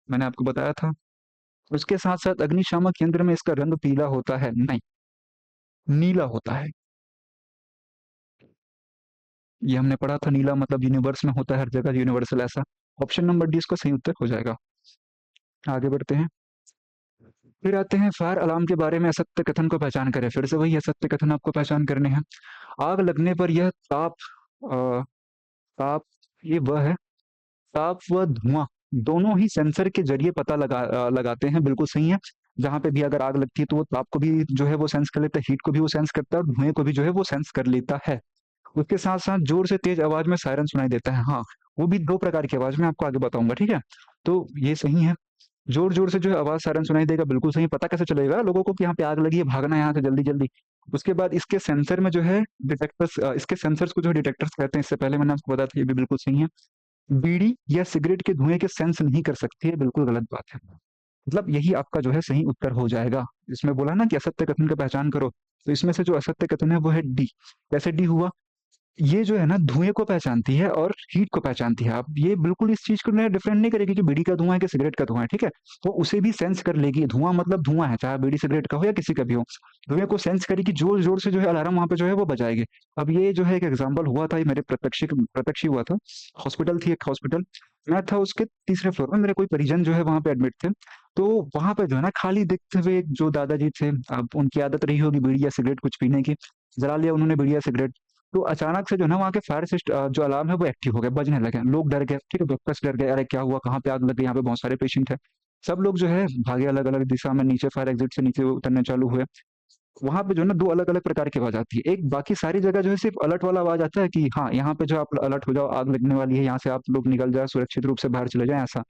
मैंने आपको बताया था। उसके साथ साथ अग्निशामक यंत्र में इसका रंग पीला होता है, नहीं, नीला होता है। ये हमने पढ़ा था, नीला मतलब यूनिवर्स में होता है हर जगह, यूनिवर्सल ऐसा। ऑप्शन नंबर डी इसका सही उत्तर हो जाएगा। आगे बढ़ते हैं। फिर आते हैं फायर अलार्म के बारे में असत्य कथन को पहचान करें। फिर से वही असत्य कथन आपको पहचान करने हैं। आग लगने पर यह अ, ताप, ये वह है, ताप व धुआं दोनों ही सेंसर के जरिए पता लगाते हैं, बिल्कुल सही है। जहां पे भी अगर आग लगती है तो वो ताप को भी जो है वो सेंस कर लेता है, हीट को भी वो सेंस करता है, और धुएं को भी जो है वो सेंस कर लेता है। उसके साथ साथ जोर से तेज आवाज में सायरन सुनाई देता है, हाँ, वो भी दो प्रकार की आवाज में आपको आगे बताऊंगा, ठीक है। तो ये सही है, जोर जोर से जो है आवाज सायरन सुनाई देगा, बिल्कुल सही। पता कैसे चलेगा लोगों को कि यहाँ पे आग लगी है, भागना है यहाँ से जल्दी जल्दी। उसके बाद इसके सेंसर में जो है डिटेक्टर्स, इसके सेंसर्स को जो डिटेक्टर्स कहते हैं, इससे पहले मैंने आपको बताया था, ये भी बिल्कुल सही है। बीड़ी या सिगरेट के धुएं के सेंस नहीं कर सकती है, बिल्कुल गलत बात है। मतलब यही आपका जो है सही उत्तर हो जाएगा। इसमें बोला ना कि असत्य कथन का पहचान करो, तो इसमें से जो असत्य कथन है वो है डी। कैसे डी हुआ? ये जो है ना धुएं को पहचानती है और हीट को पहचानती है। अब ये बिल्कुल इस चीज को डिफरेंट नहीं करेगी कि बीड़ी का धुआं है कि सिगरेट का धुआं है, ठीक है। वो उसे भी सेंस कर लेगी, धुआं मतलब धुआं है, चाहे बीड़ी सिगरेट का हो या किसी का भी हो। धुएं को सेंस करेगी, जोर जोर से जो है अलार्म वहां पे जो है वो बजाएगी। अब ये जो है एक एग्जाम्पल हुआ था, ये मेरे प्रत्यक्ष ही हुआ था। हॉस्पिटल थी, एक हॉस्पिटल, मैं था उसके तीसरे फ्लोर में, मेरे कोई परिजन जो है वहां पे एडमिट थे। तो वहां पे जो है ना खाली दिखते हुए एक जो दादाजी थे, अब उनकी आदत रही होगी बीड़ी या सिगरेट कुछ पीने की, जला लिया उन्होंने बीड़ी या सिगरेट। तो अचानक से जो है ना वहाँ के फायर सिस्टम जो अलार्म है वो एक्टिव हो गया, बजने लगे, लोग डर गए, ठीक है, डॉक्टर्स डर गए, अरे क्या हुआ, कहाँ पे आग लग गई, यहाँ पे बहुत सारे पेशेंट है। सब लोग जो है भागे अलग अलग दिशा में, नीचे फायर एग्जिट से नीचे उतरने चालू हुए। वहां पे जो है ना दो अलग अलग प्रकार की आवाज आती है, एक बाकी सारी जगह जो है सिर्फ अलर्ट वाला आवाज आता है कि हाँ यहाँ पे जो आप अलर्ट हो जाओ, आग लगने वाली है, यहाँ से आप लोग निकल जाए, सुरक्षित रूप से बाहर चले जाए, ऐसा।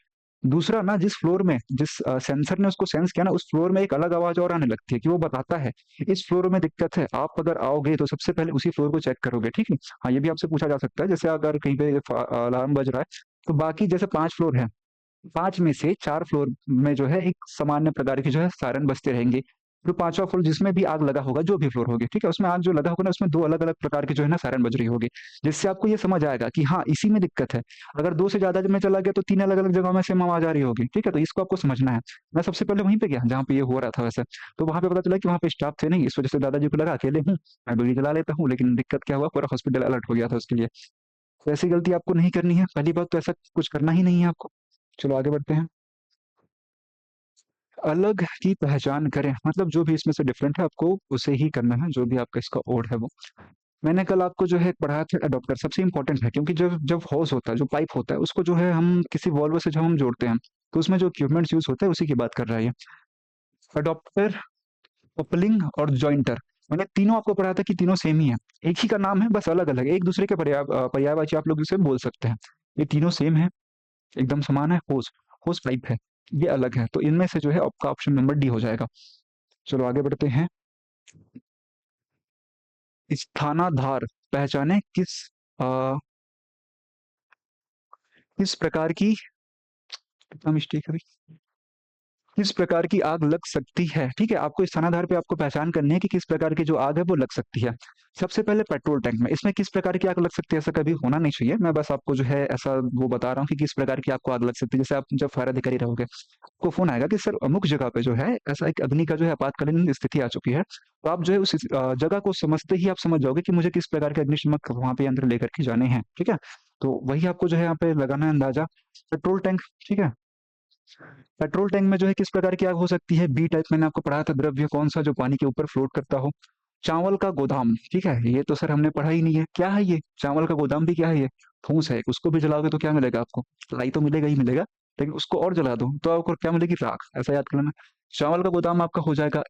दूसरा ना, जिस फ्लोर में जिस सेंसर ने उसको सेंस किया ना, उस फ्लोर में एक अलग आवाज और आने लगती है कि वो बताता है इस फ्लोर में दिक्कत है, आप अगर आओगे तो सबसे पहले उसी फ्लोर को चेक करोगे, ठीक है। हाँ, ये भी आपसे पूछा जा सकता है, जैसे अगर कहीं पे अलार्म बज रहा है, तो बाकी जैसे 5 फ्लोर है, 5 में से 4 फ्लोर में जो है एक सामान्य प्रकार की जो है सायरन बजते रहेंगे। जो 5वाँ फ्लोर जिसमें भी आग लगा होगा, जो भी फ्लोर होगी, ठीक है? उसमें आग जो लगा होगा ना, उसमें 2 अलग-अलग प्रकार की जो है ना सायरन बज रही होगी। जिससे आपको ये समझ आएगा कि हाँ, इसी में दिक्कत है। अगर 2 से ज़्यादा में चला गया तो 3 अलग-अलग जगहों में सेम आवाज़ आ रही होगी, ठीक है? तो इसको आपको समझना है। मैं सबसे पहले वहीं पे गया जहाँ पे ये हो रहा था वैसे। तो वहाँ पे पता चला कि वहाँ पे स्टाफ थे नहीं, इस वज़ह से दादाजी को लगा अकेले हूँ, मैं बीड़ी जला लेता हूँ, लेकिन दिक्कत क्या हुआ, पूरा हॉस्पिटल अलर्ट हो गया था उसके लिए। तो ऐसी गलती आपको नहीं करनी है। पहली बात तो ऐसा कुछ करना ही नहीं है आपको। चलो आगे बढ़ते हैं। अलग की पहचान करें, मतलब जो भी इसमें से डिफरेंट है आपको उसे ही करना है, जो भी आपका इसका ओड है वो। मैंने कल आपको जो है पढ़ाया था अडॉप्टर, सबसे इंपॉर्टेंट है, क्योंकि जब जब हॉस होता है, जो पाइप होता है, उसको जो है हम किसी वॉल्व से जब हम जोड़ते हैं, तो उसमें जो इक्विपमेंट्स यूज होते हैं उसी की बात कर रहा है ये। अडॉप्टर, कपलिंग और जॉइंटर, मैंने तीनों आपको पढ़ाया था कि तीनों सेम ही है। एक ही का नाम है, बस अलग अलग है, एक दूसरे के पर्यायवाची आप लोग इसे बोल सकते हैं। ये तीनों सेम है, एकदम समान है। होस, होस पाइप है, ये अलग है। तो इनमें से जो है आपका ऑप्शन नंबर डी हो जाएगा। चलो आगे बढ़ते हैं। स्थानाधार पहचाने अ, किस प्रकार की, कितना मिस्टेक है, किस प्रकार की आग लग सकती है, ठीक है। आपको स्थानाधार पे आपको पहचान करनी है कि किस प्रकार की जो आग है वो लग सकती है। सबसे पहले पेट्रोल टैंक में, इसमें किस प्रकार की आग लग सकती है ऐसा कभी होना नहीं चाहिए। मैं बस आपको जो है ऐसा वो बता रहा हूँ कि किस प्रकार की आपको आग लग सकती है। जैसे आप जब फायर अधिकारी रहोगे, आपको फोन आएगा कि सर अमुक जगह पे जो है ऐसा एक अग्नि का जो है आपातकालीन स्थिति आ चुकी है, तो आप जो है उस जगह को समझते ही आप समझ जाओगे कि मुझे किस प्रकार के अग्निशमक वहां पे यंत्र लेकर के जाने हैं, ठीक है। तो वही आपको जो है यहाँ पे लगाना है अंदाजा। पेट्रोल टैंक, ठीक है। पेट्रोल टैंक में जो है किस प्रकार की आग हो सकती है, बी टाइप, मैंने आपको पढ़ाया था, द्रव्य कौन सा जो पानी के ऊपर फ्लोट करता हो। चावल का गोदाम, ठीक है, ये तो सर हमने पढ़ा ही नहीं है, क्या है ये चावल का गोदाम भी क्या है, ये फूस है, उसको भी जलाओगे तो क्या मिलेगा आपको, लाई तो मिलेगा ही मिलेगा, लेकिन उसको और जला दो तो आपको क्या मिलेगी, राख, ऐसा याद कर लेना। चावल का गोदाम आपका हो जाएगा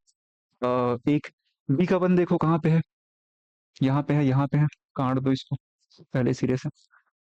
एक। बी का वन देखो कहाँ पे है, यहाँ पे है, यहाँ पे है, काट दो इसको पहले सिरे से।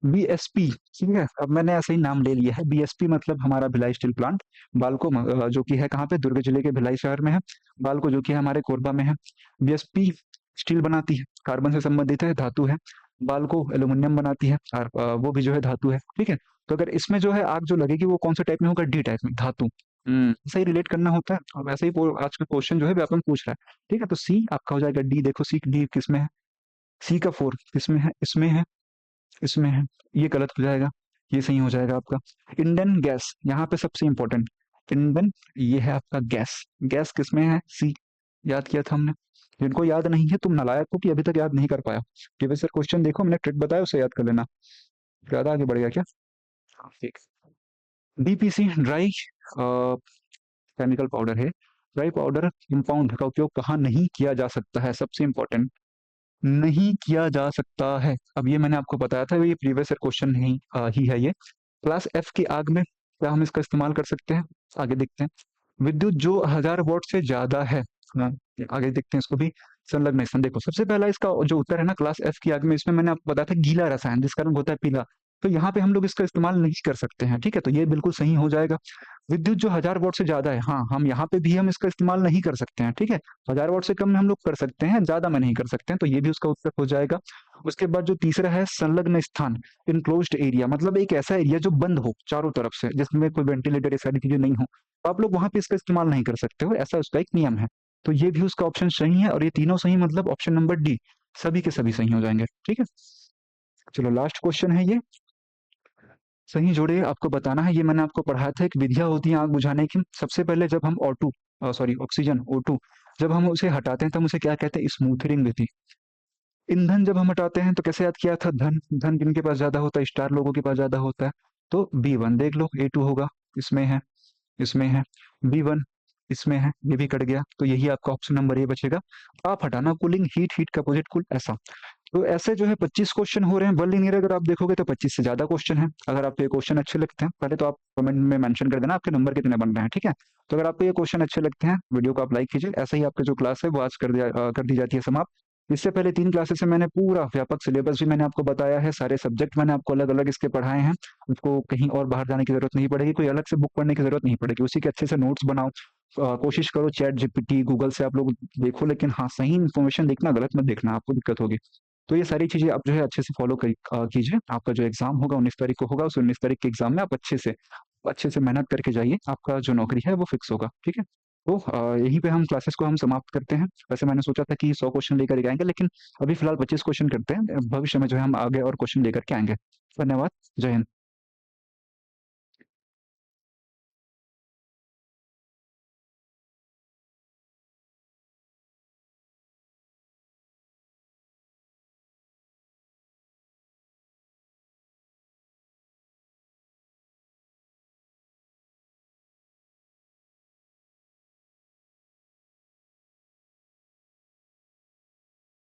बीएसपी, ठीक है, अब मैंने ऐसे ही नाम ले लिया है, बीएसपी मतलब हमारा भिलाई स्टील प्लांट, बालको जो कि है कहाँ पे, दुर्ग जिले के भिलाई शहर में है। बालको जो कि है हमारे कोरबा में है। बीएसपी स्टील बनाती है, कार्बन से संबंधित है, धातु है। बालको एल्यूमिनियम बनाती है और वो भी जो है धातु है, ठीक है। तो अगर इसमें जो है आग जो लगेगी वो कौन से टाइप में होगा, डी टाइप में, धातु। सही रिलेट करना होता है, और वैसे ही आज का क्वेश्चन जो है व्यापक पूछ रहा है, ठीक है। तो सी आपका हो जाएगा, डी देखो सी, डी किसमें है, सी का फोर किसमें है, इसमें है, इसमें है, ये गलत हो जाएगा, ये सही हो जाएगा आपका। इंडन गैस, यहाँ पे सबसे इंपॉर्टेंट, इंडन, ये है आपका गैस, गैस किसमें है, सी, याद किया था हमने। जिनको याद नहीं है तुम नालायक हो कि अभी तक याद नहीं कर पाया। प्रीवियस सर क्वेश्चन देखो, मैंने ट्रिक बताया उसे याद कर लेना, ज्यादा आगे बढ़ गया क्या। हाँ, ठीक। डीपीसी, ड्राई केमिकल पाउडर है। ड्राई पाउडर कंपाउंड का उपयोग कहाँ नहीं किया जा सकता है, सबसे इंपॉर्टेंट, नहीं किया जा सकता है। अब ये मैंने आपको बताया था, ये प्रीवियस ईयर क्वेश्चन नहीं ही है ये। क्लास एफ की आग में क्या हम इसका इस्तेमाल कर सकते हैं, आगे देखते हैं। विद्युत जो 1000 वॉट से ज्यादा है, हाँ, आगे देखते हैं इसको भी। संलग्न स्थान, देखो सबसे पहला इसका जो उत्तर है ना क्लास एफ की आग में, इसमें मैंने आपको बताया था गीला रसायन जिसका रंग होता है पीला, तो यहाँ पे हम लोग इसका इस्तेमाल नहीं कर सकते हैं, ठीक है। तो ये बिल्कुल सही हो जाएगा। विद्युत जो 1000 वॉट से ज्यादा है, हाँ, हम यहाँ पे भी हम इसका इस्तेमाल नहीं कर सकते हैं, ठीक है। 1000 वॉट से कम में हम लोग कर सकते हैं, ज्यादा में नहीं कर सकते हैं, तो ये भी उसका उत्तर हो जाएगा। उसके बाद जो तीसरा है संलग्न स्थान, इनक्लोज्ड एरिया, मतलब एक ऐसा एरिया जो बंद हो चारों तरफ से, जिसमें कोई वेंटिलेटर ये सारी चीजें नहीं हो, तो आप लोग वहां पे इसका इस्तेमाल नहीं कर सकते हो, ऐसा उसका एक नियम है। तो ये भी उसका ऑप्शन सही है, और ये तीनों सही, मतलब ऑप्शन नंबर डी, सभी के सभी सही हो जाएंगे, ठीक है। चलो लास्ट क्वेश्चन है ये, सही जोड़े आपको बताना है। ये मैंने आपको पढ़ाया था, एक विधियां होती है आग बुझाने की। सबसे पहले जब हम O2, सॉरी ऑक्सीजन O2, जब हम उसे हटाते हैं तो हम उसे क्या कहते हैं, स्मूथरिंग विधि। ईंधन जब हम हटाते हैं तो कैसे याद किया था, धन, धन किनके पास ज्यादा होता है, स्टार लोगों के पास ज्यादा होता है। तो B1 देख लो, A2 होगा, इसमें है, इसमें है, B1 इसमें है, ये भी कट गया, तो यही आपका ऑप्शन नंबर ए बचेगा। आप हटाना, कूलिंग, हीट, हीट का अपोजिट कूल, ऐसा। तो ऐसे जो है 25 क्वेश्चन हो रहे हैं, वर्ल्ड लीनियर अगर आप देखोगे तो 25 से ज्यादा क्वेश्चन है। अगर आपको ये क्वेश्चन अच्छे लगते हैं, पहले तो आप कमेंट में मेंशन कर देना आपके नंबर कितने बन रहे हैं, ठीक है। तो अगर आपको ये क्वेश्चन अच्छे लगते हैं, वीडियो को आप लाइक कीजिए। ऐसा ही आपका जो क्लास है वो आज कर दी जाती है समाप्त। इससे पहले 3 क्लासेस में मैंने पूरा व्यापक सिलेबस भी मैंने आपको बताया है, सारे सब्जेक्ट मैंने आपको अलग-अलग इसके पढ़ाए हैं। आपको कहीं और बाहर जाने की ज़रूरत नहीं पड़ेगी, कोई अलग से बुक पढ़ने की ज़रूरत नहीं पड़ेगी, उसी के अच्छे से नोट्स बनाओ। कोशिश करो चैट जीपीटी, गूगल से आप लोग देखो, लेकिन हाँ, सही इन्फॉर्मेशन देखना, गलत मत देखना, आपको दिक्कत होगी। तो ये सारी चीज़ें आप जो है अच्छे से फ़ॉलो कीजिए। आपका जो एग्ज़ाम होगा 19 तारीख को होगा, उस 19 तारीख के एग्ज़ाम में आप अच्छे से मेहनत करके जाइए, आपका जो नौकरी है वो फिक्स होगा, ठीक है? तो यहीं पे हम क्लासेस को हम समाप्त करते हैं। वैसे मैंने सोचा था कि 100 क्वेश्चन लेकर के आएँगे, लेकिन अभी फ़िलहाल 25 क्वेश्चन करते हैं। भविष्य में जो है हम आगे और क्वेश्चन लेकर के आएँगे। धन्यवाद। जय हिंद।